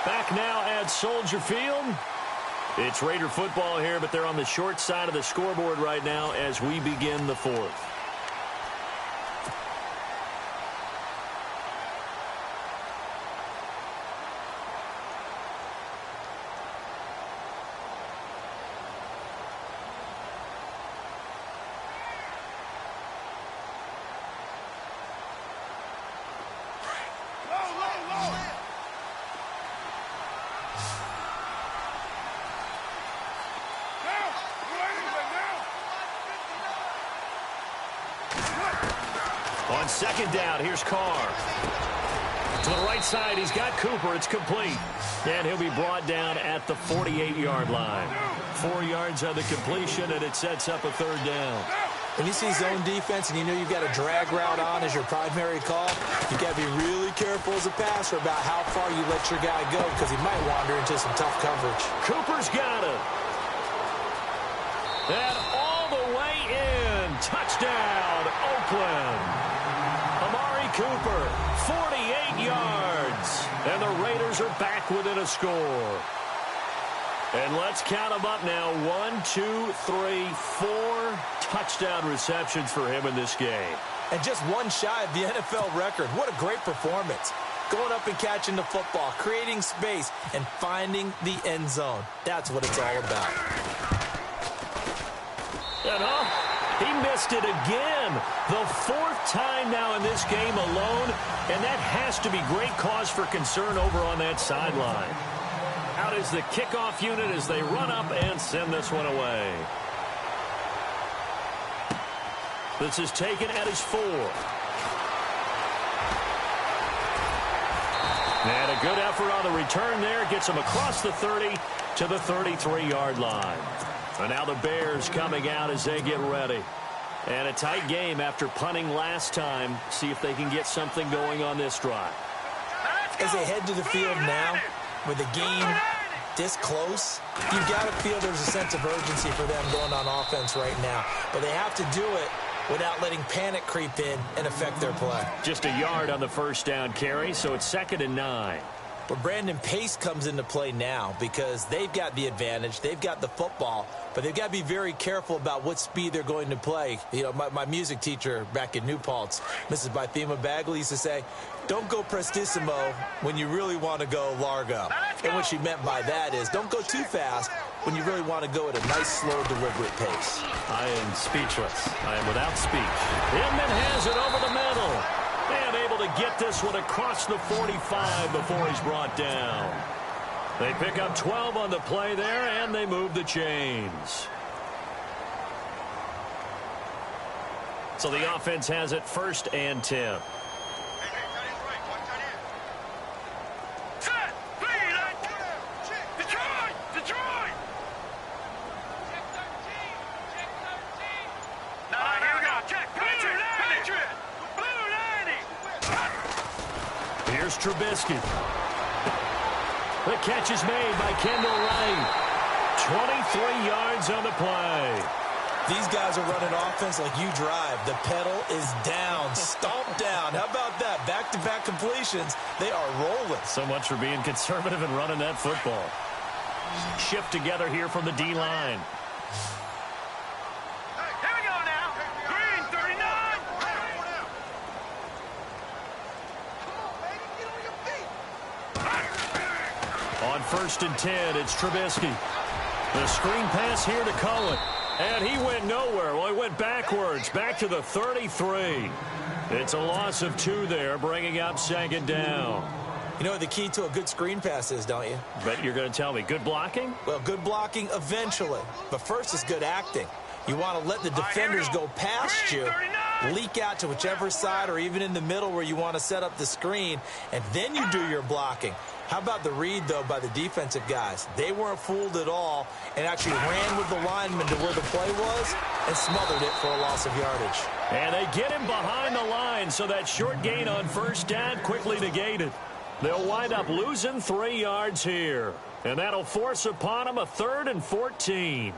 Back now at Soldier Field. It's Raider football here, but they're on the short side of the scoreboard right now as we begin the fourth. On second down, here's Carr. To the right side, he's got Cooper. It's complete. And he'll be brought down at the 48-yard line. 4 yards on the completion, and it sets up a third down. When you see zone defense and you know you've got a drag route on as your primary call, you've got to be really careful as a passer about how far you let your guy go because he might wander into some tough coverage. Cooper's got it. And all the way in. Touchdown, Oakland. Cooper, 48 yards. And the Raiders are back within a score. And let's count them up now. 1, 2, 3, 4 touchdown receptions for him in this game. And just one shy of the NFL record. What a great performance. Going up and catching the football, creating space, and finding the end zone. That's what it's all about. And he missed it again. The 4th time now in this game alone, and that has to be great cause for concern over on that sideline. Out is the kickoff unit as they run up and send this one away. This is taken at his 4. And a good effort on the return there. Gets him across the 30 to the 33-yard line. And now the Bears coming out as they get ready. And a tight game after punting last time. See if they can get something going on this drive. As they head to the field now, with the game this close, you've got to feel there's a sense of urgency for them going on offense right now. But they have to do it without letting panic creep in and affect their play. Just a yard on the first down carry, so it's 2nd and 9. But Brandon, pace comes into play now because they've got the advantage. They've got the football, but they've got to be very careful about what speed they're going to play. You know, my music teacher back in New Paltz, Mrs. Bythema Bagley, used to say, don't go prestissimo when you really want to go largo. And what she meant by that is don't go too fast when you really want to go at a nice, slow, deliberate pace. I am speechless. I am without speech. Inman has it over the middle. And able to get this one across the 45 before he's brought down. They pick up 12 on the play there, and they move the chains. So the offense has it 1st and 10. Here's Trubisky. The catch is made by Kendall Wright. 23 yards on the play. These guys are running offense like you drive. The pedal is down, stomped down. How about that? Back-to-back completions. They are rolling. So much for being conservative and running that football. Shift together here from the D-line. Here we go now. Green, 39. On 1st and 10, it's Trubisky. The screen pass here to Cohen. And he went nowhere. Well, he went backwards, back to the 33. It's a loss of 2 there, bringing up 2nd down. You know what the key to a good screen pass is, don't you? But you're going to tell me, good blocking? Well, good blocking eventually. But first is good acting. You want to let the defenders go past you, leak out to whichever side or even in the middle where you want to set up the screen, and then you do your blocking. How about the read, though, by the defensive guys? They weren't fooled at all and actually ran with the lineman to where the play was and smothered it for a loss of yardage. And they get him behind the line, so that short gain on 1st down quickly negated. They'll wind up losing 3 yards here, and that'll force upon them a 3rd and 14.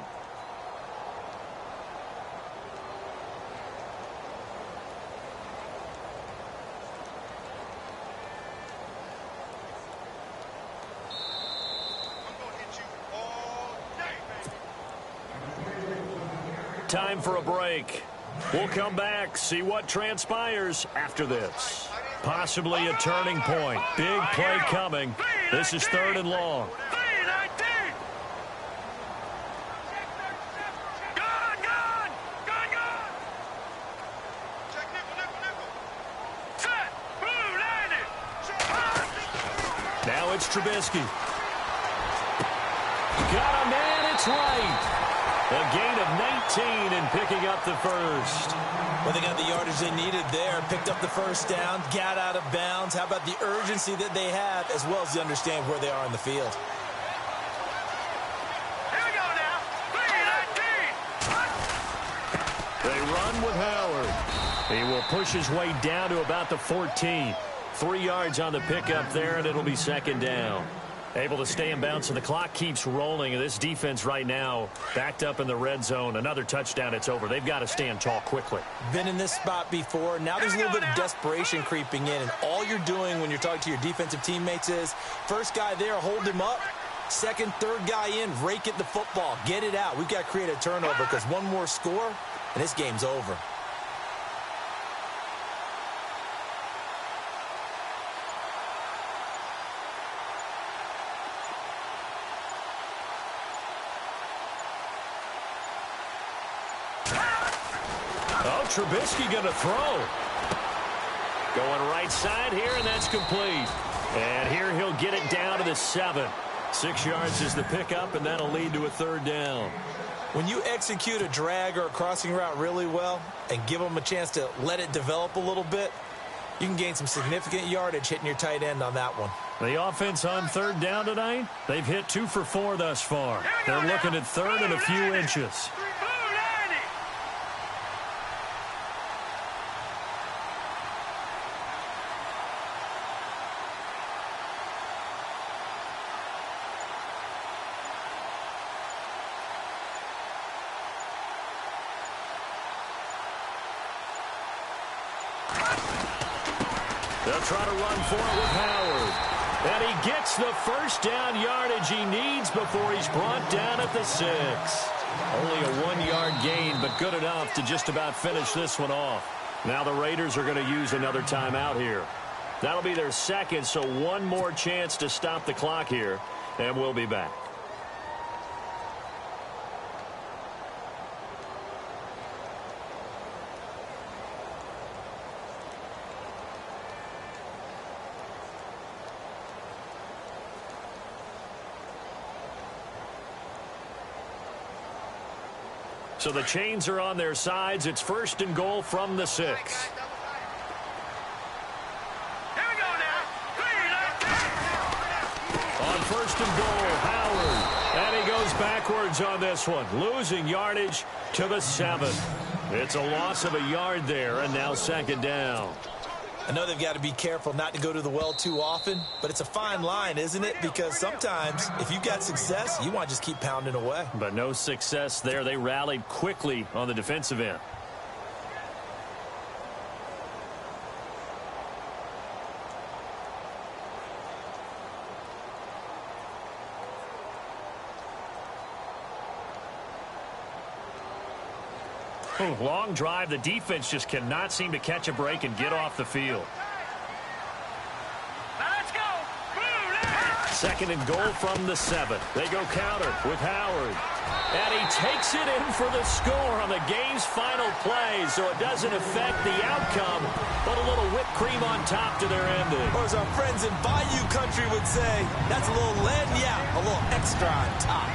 time for a break. We'll come back, see what transpires after this. Possibly a turning point. Big play coming. This is 3rd and long. Now it's Trubisky. Got a man, it's right. A gain of 19 and picking up the first. Well, they got the yardage they needed there, picked up the first down, got out of bounds. How about the urgency that they have, as well as the understand where they are in the field? Here we go now. 3-19. They run with Howard. He will push his way down to about the 14. 3 yards on the pickup there, and it'll be 2nd down. Able to stay in bounds, and the clock keeps rolling. And this defense right now backed up in the red zone. Another touchdown, it's over. They've got to stand tall quickly. Been in this spot before. Now there's a little bit of desperation creeping in. And all you're doing when you're talking to your defensive teammates is, first guy there, hold him up. Second, third guy in, rake at the football. Get it out. We've got to create a turnover because one more score, and this game's over. Trubisky going to throw. Going right side here, and that's complete. And here he'll get it down to the 7. 6 yards is the pickup, and that'll lead to a 3rd down. When you execute a drag or a crossing route really well and give them a chance to let it develop a little bit, you can gain some significant yardage hitting your tight end on that one. The offense on 3rd down tonight, they've hit 2 for 4 thus far. They're looking at 3rd and a few inches. They'll try to run for it with Howard. And he gets the first down yardage he needs before he's brought down at the 6. Only a 1-yard gain, but good enough to just about finish this one off. Now the Raiders are going to use another timeout here. That'll be their 2nd, so one more chance to stop the clock here, and we'll be back. So the chains are on their sides. It's 1st and goal from the 6. Here we go now. 3-19. On 1st and goal, Howard. And he goes backwards on this one, losing yardage to the 7. It's a loss of a yard there, and now 2nd down. I know they've got to be careful not to go to the well too often, but it's a fine line, isn't it? Because sometimes, if you've got success, you want to just keep pounding away. But no success there. They rallied quickly on the defensive end. Long drive. The defense just cannot seem to catch a break and get off the field. Now let's go. 2nd and goal from the 7. They go counter with Howard. And he takes it in for the score on the game's final play, so it doesn't affect the outcome, but a little whipped cream on top to their ending. Or as our friends in Bayou Country would say, that's a little lagniappe, a little extra on top.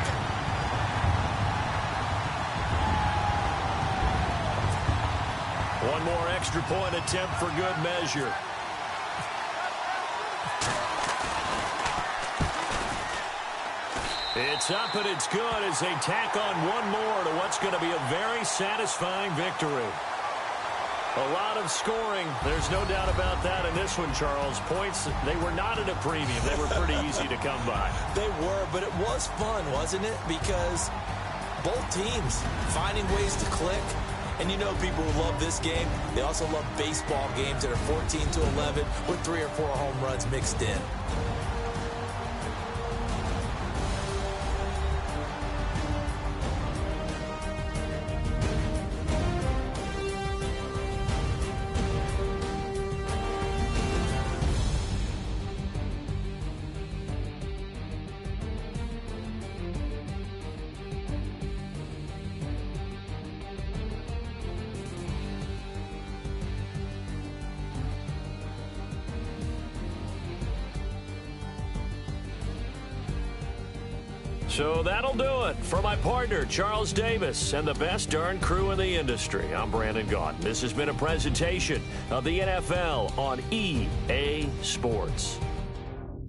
One more extra point attempt for good measure. It's up and it's good as they tack on one more to what's going to be a very satisfying victory. A lot of scoring. There's no doubt about that in this one, Charles. Points, they were not at a premium. They were pretty easy to come by. They were, but it was fun, wasn't it? Because both teams finding ways to click. And you know people who love this game, they also love baseball games that are 14-11 with 3 or 4 home runs mixed in. So that'll do it. For my partner, Charles Davis, and the best darn crew in the industry, I'm Brandon Gaudin. This has been a presentation of the NFL on EA Sports.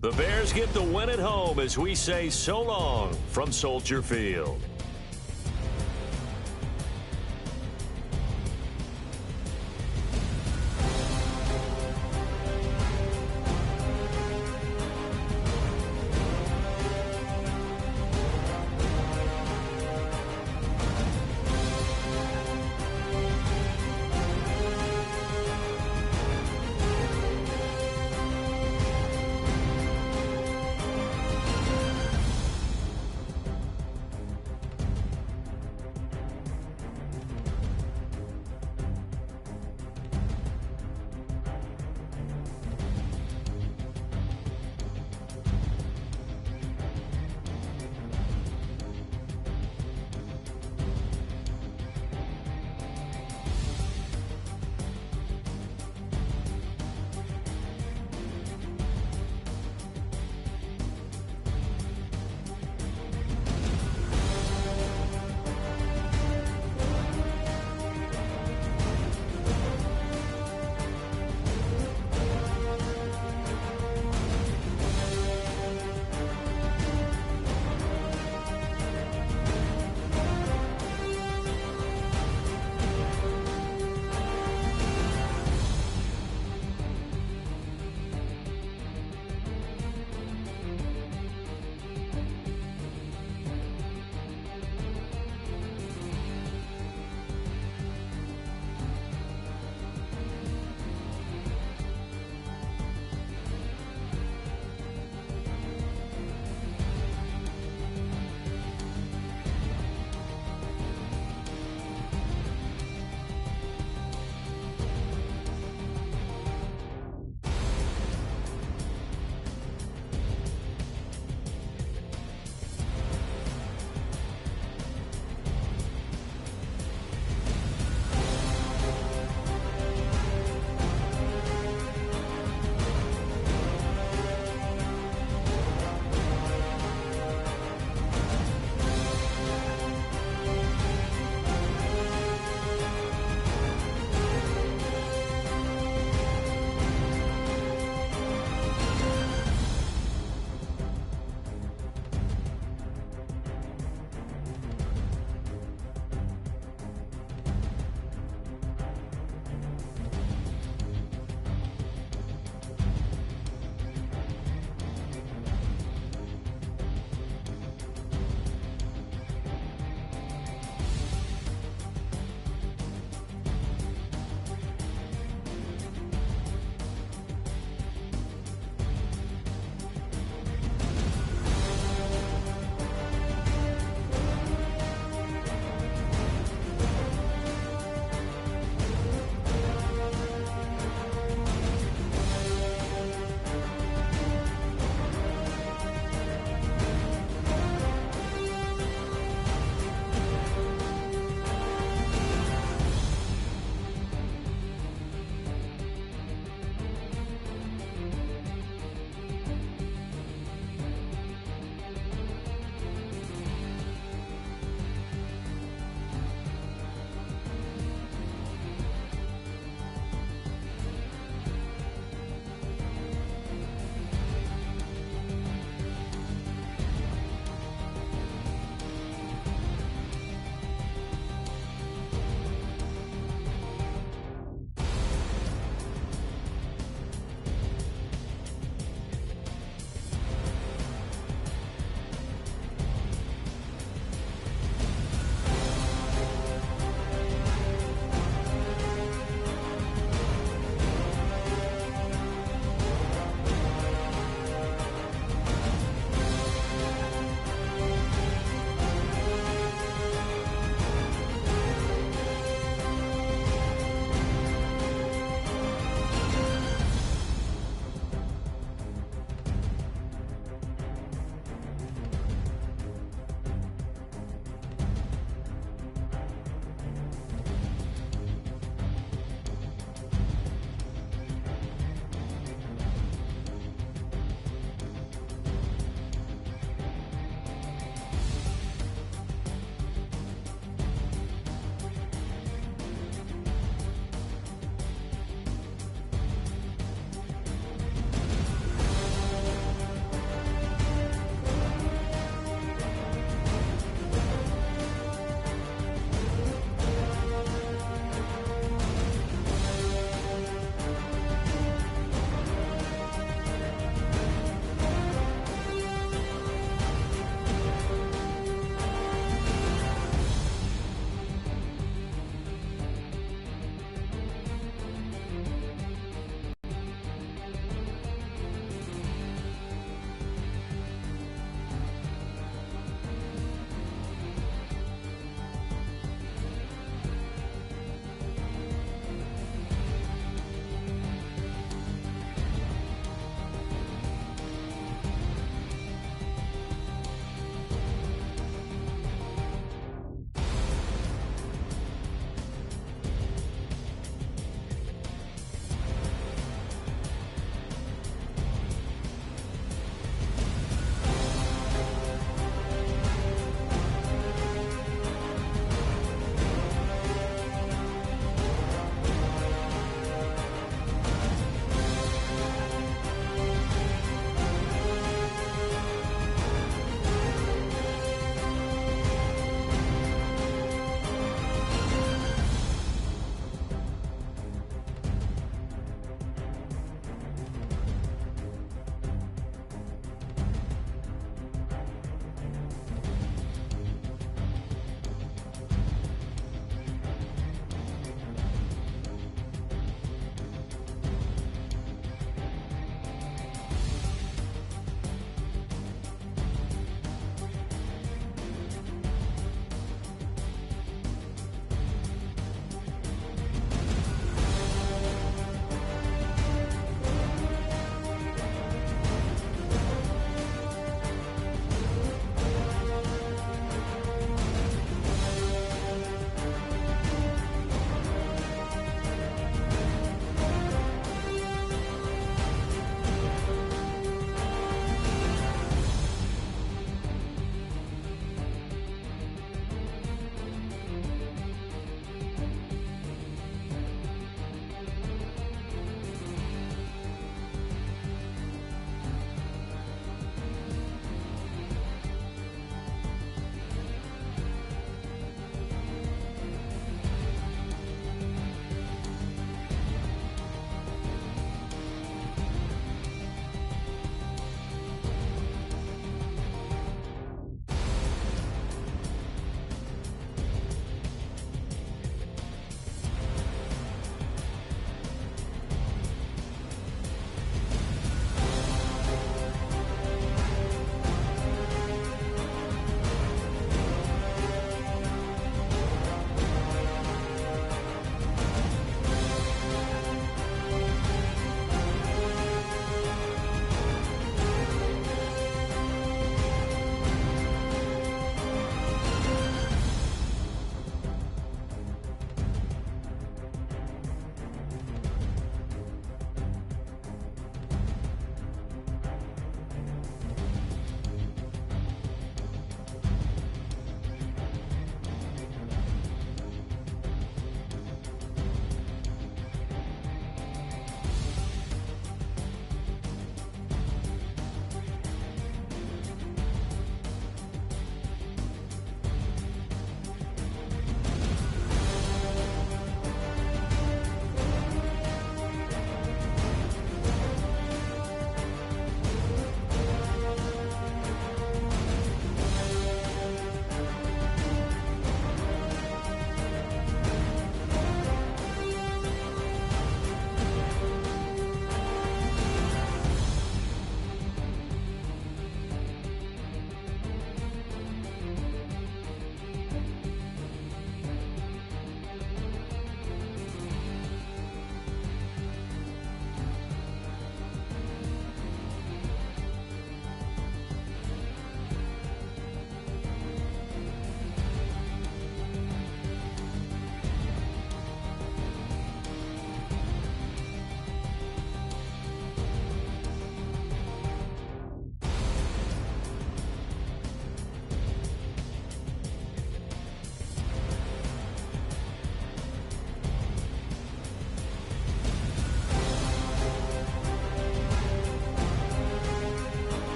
The Bears get the win at home as we say so long from Soldier Field.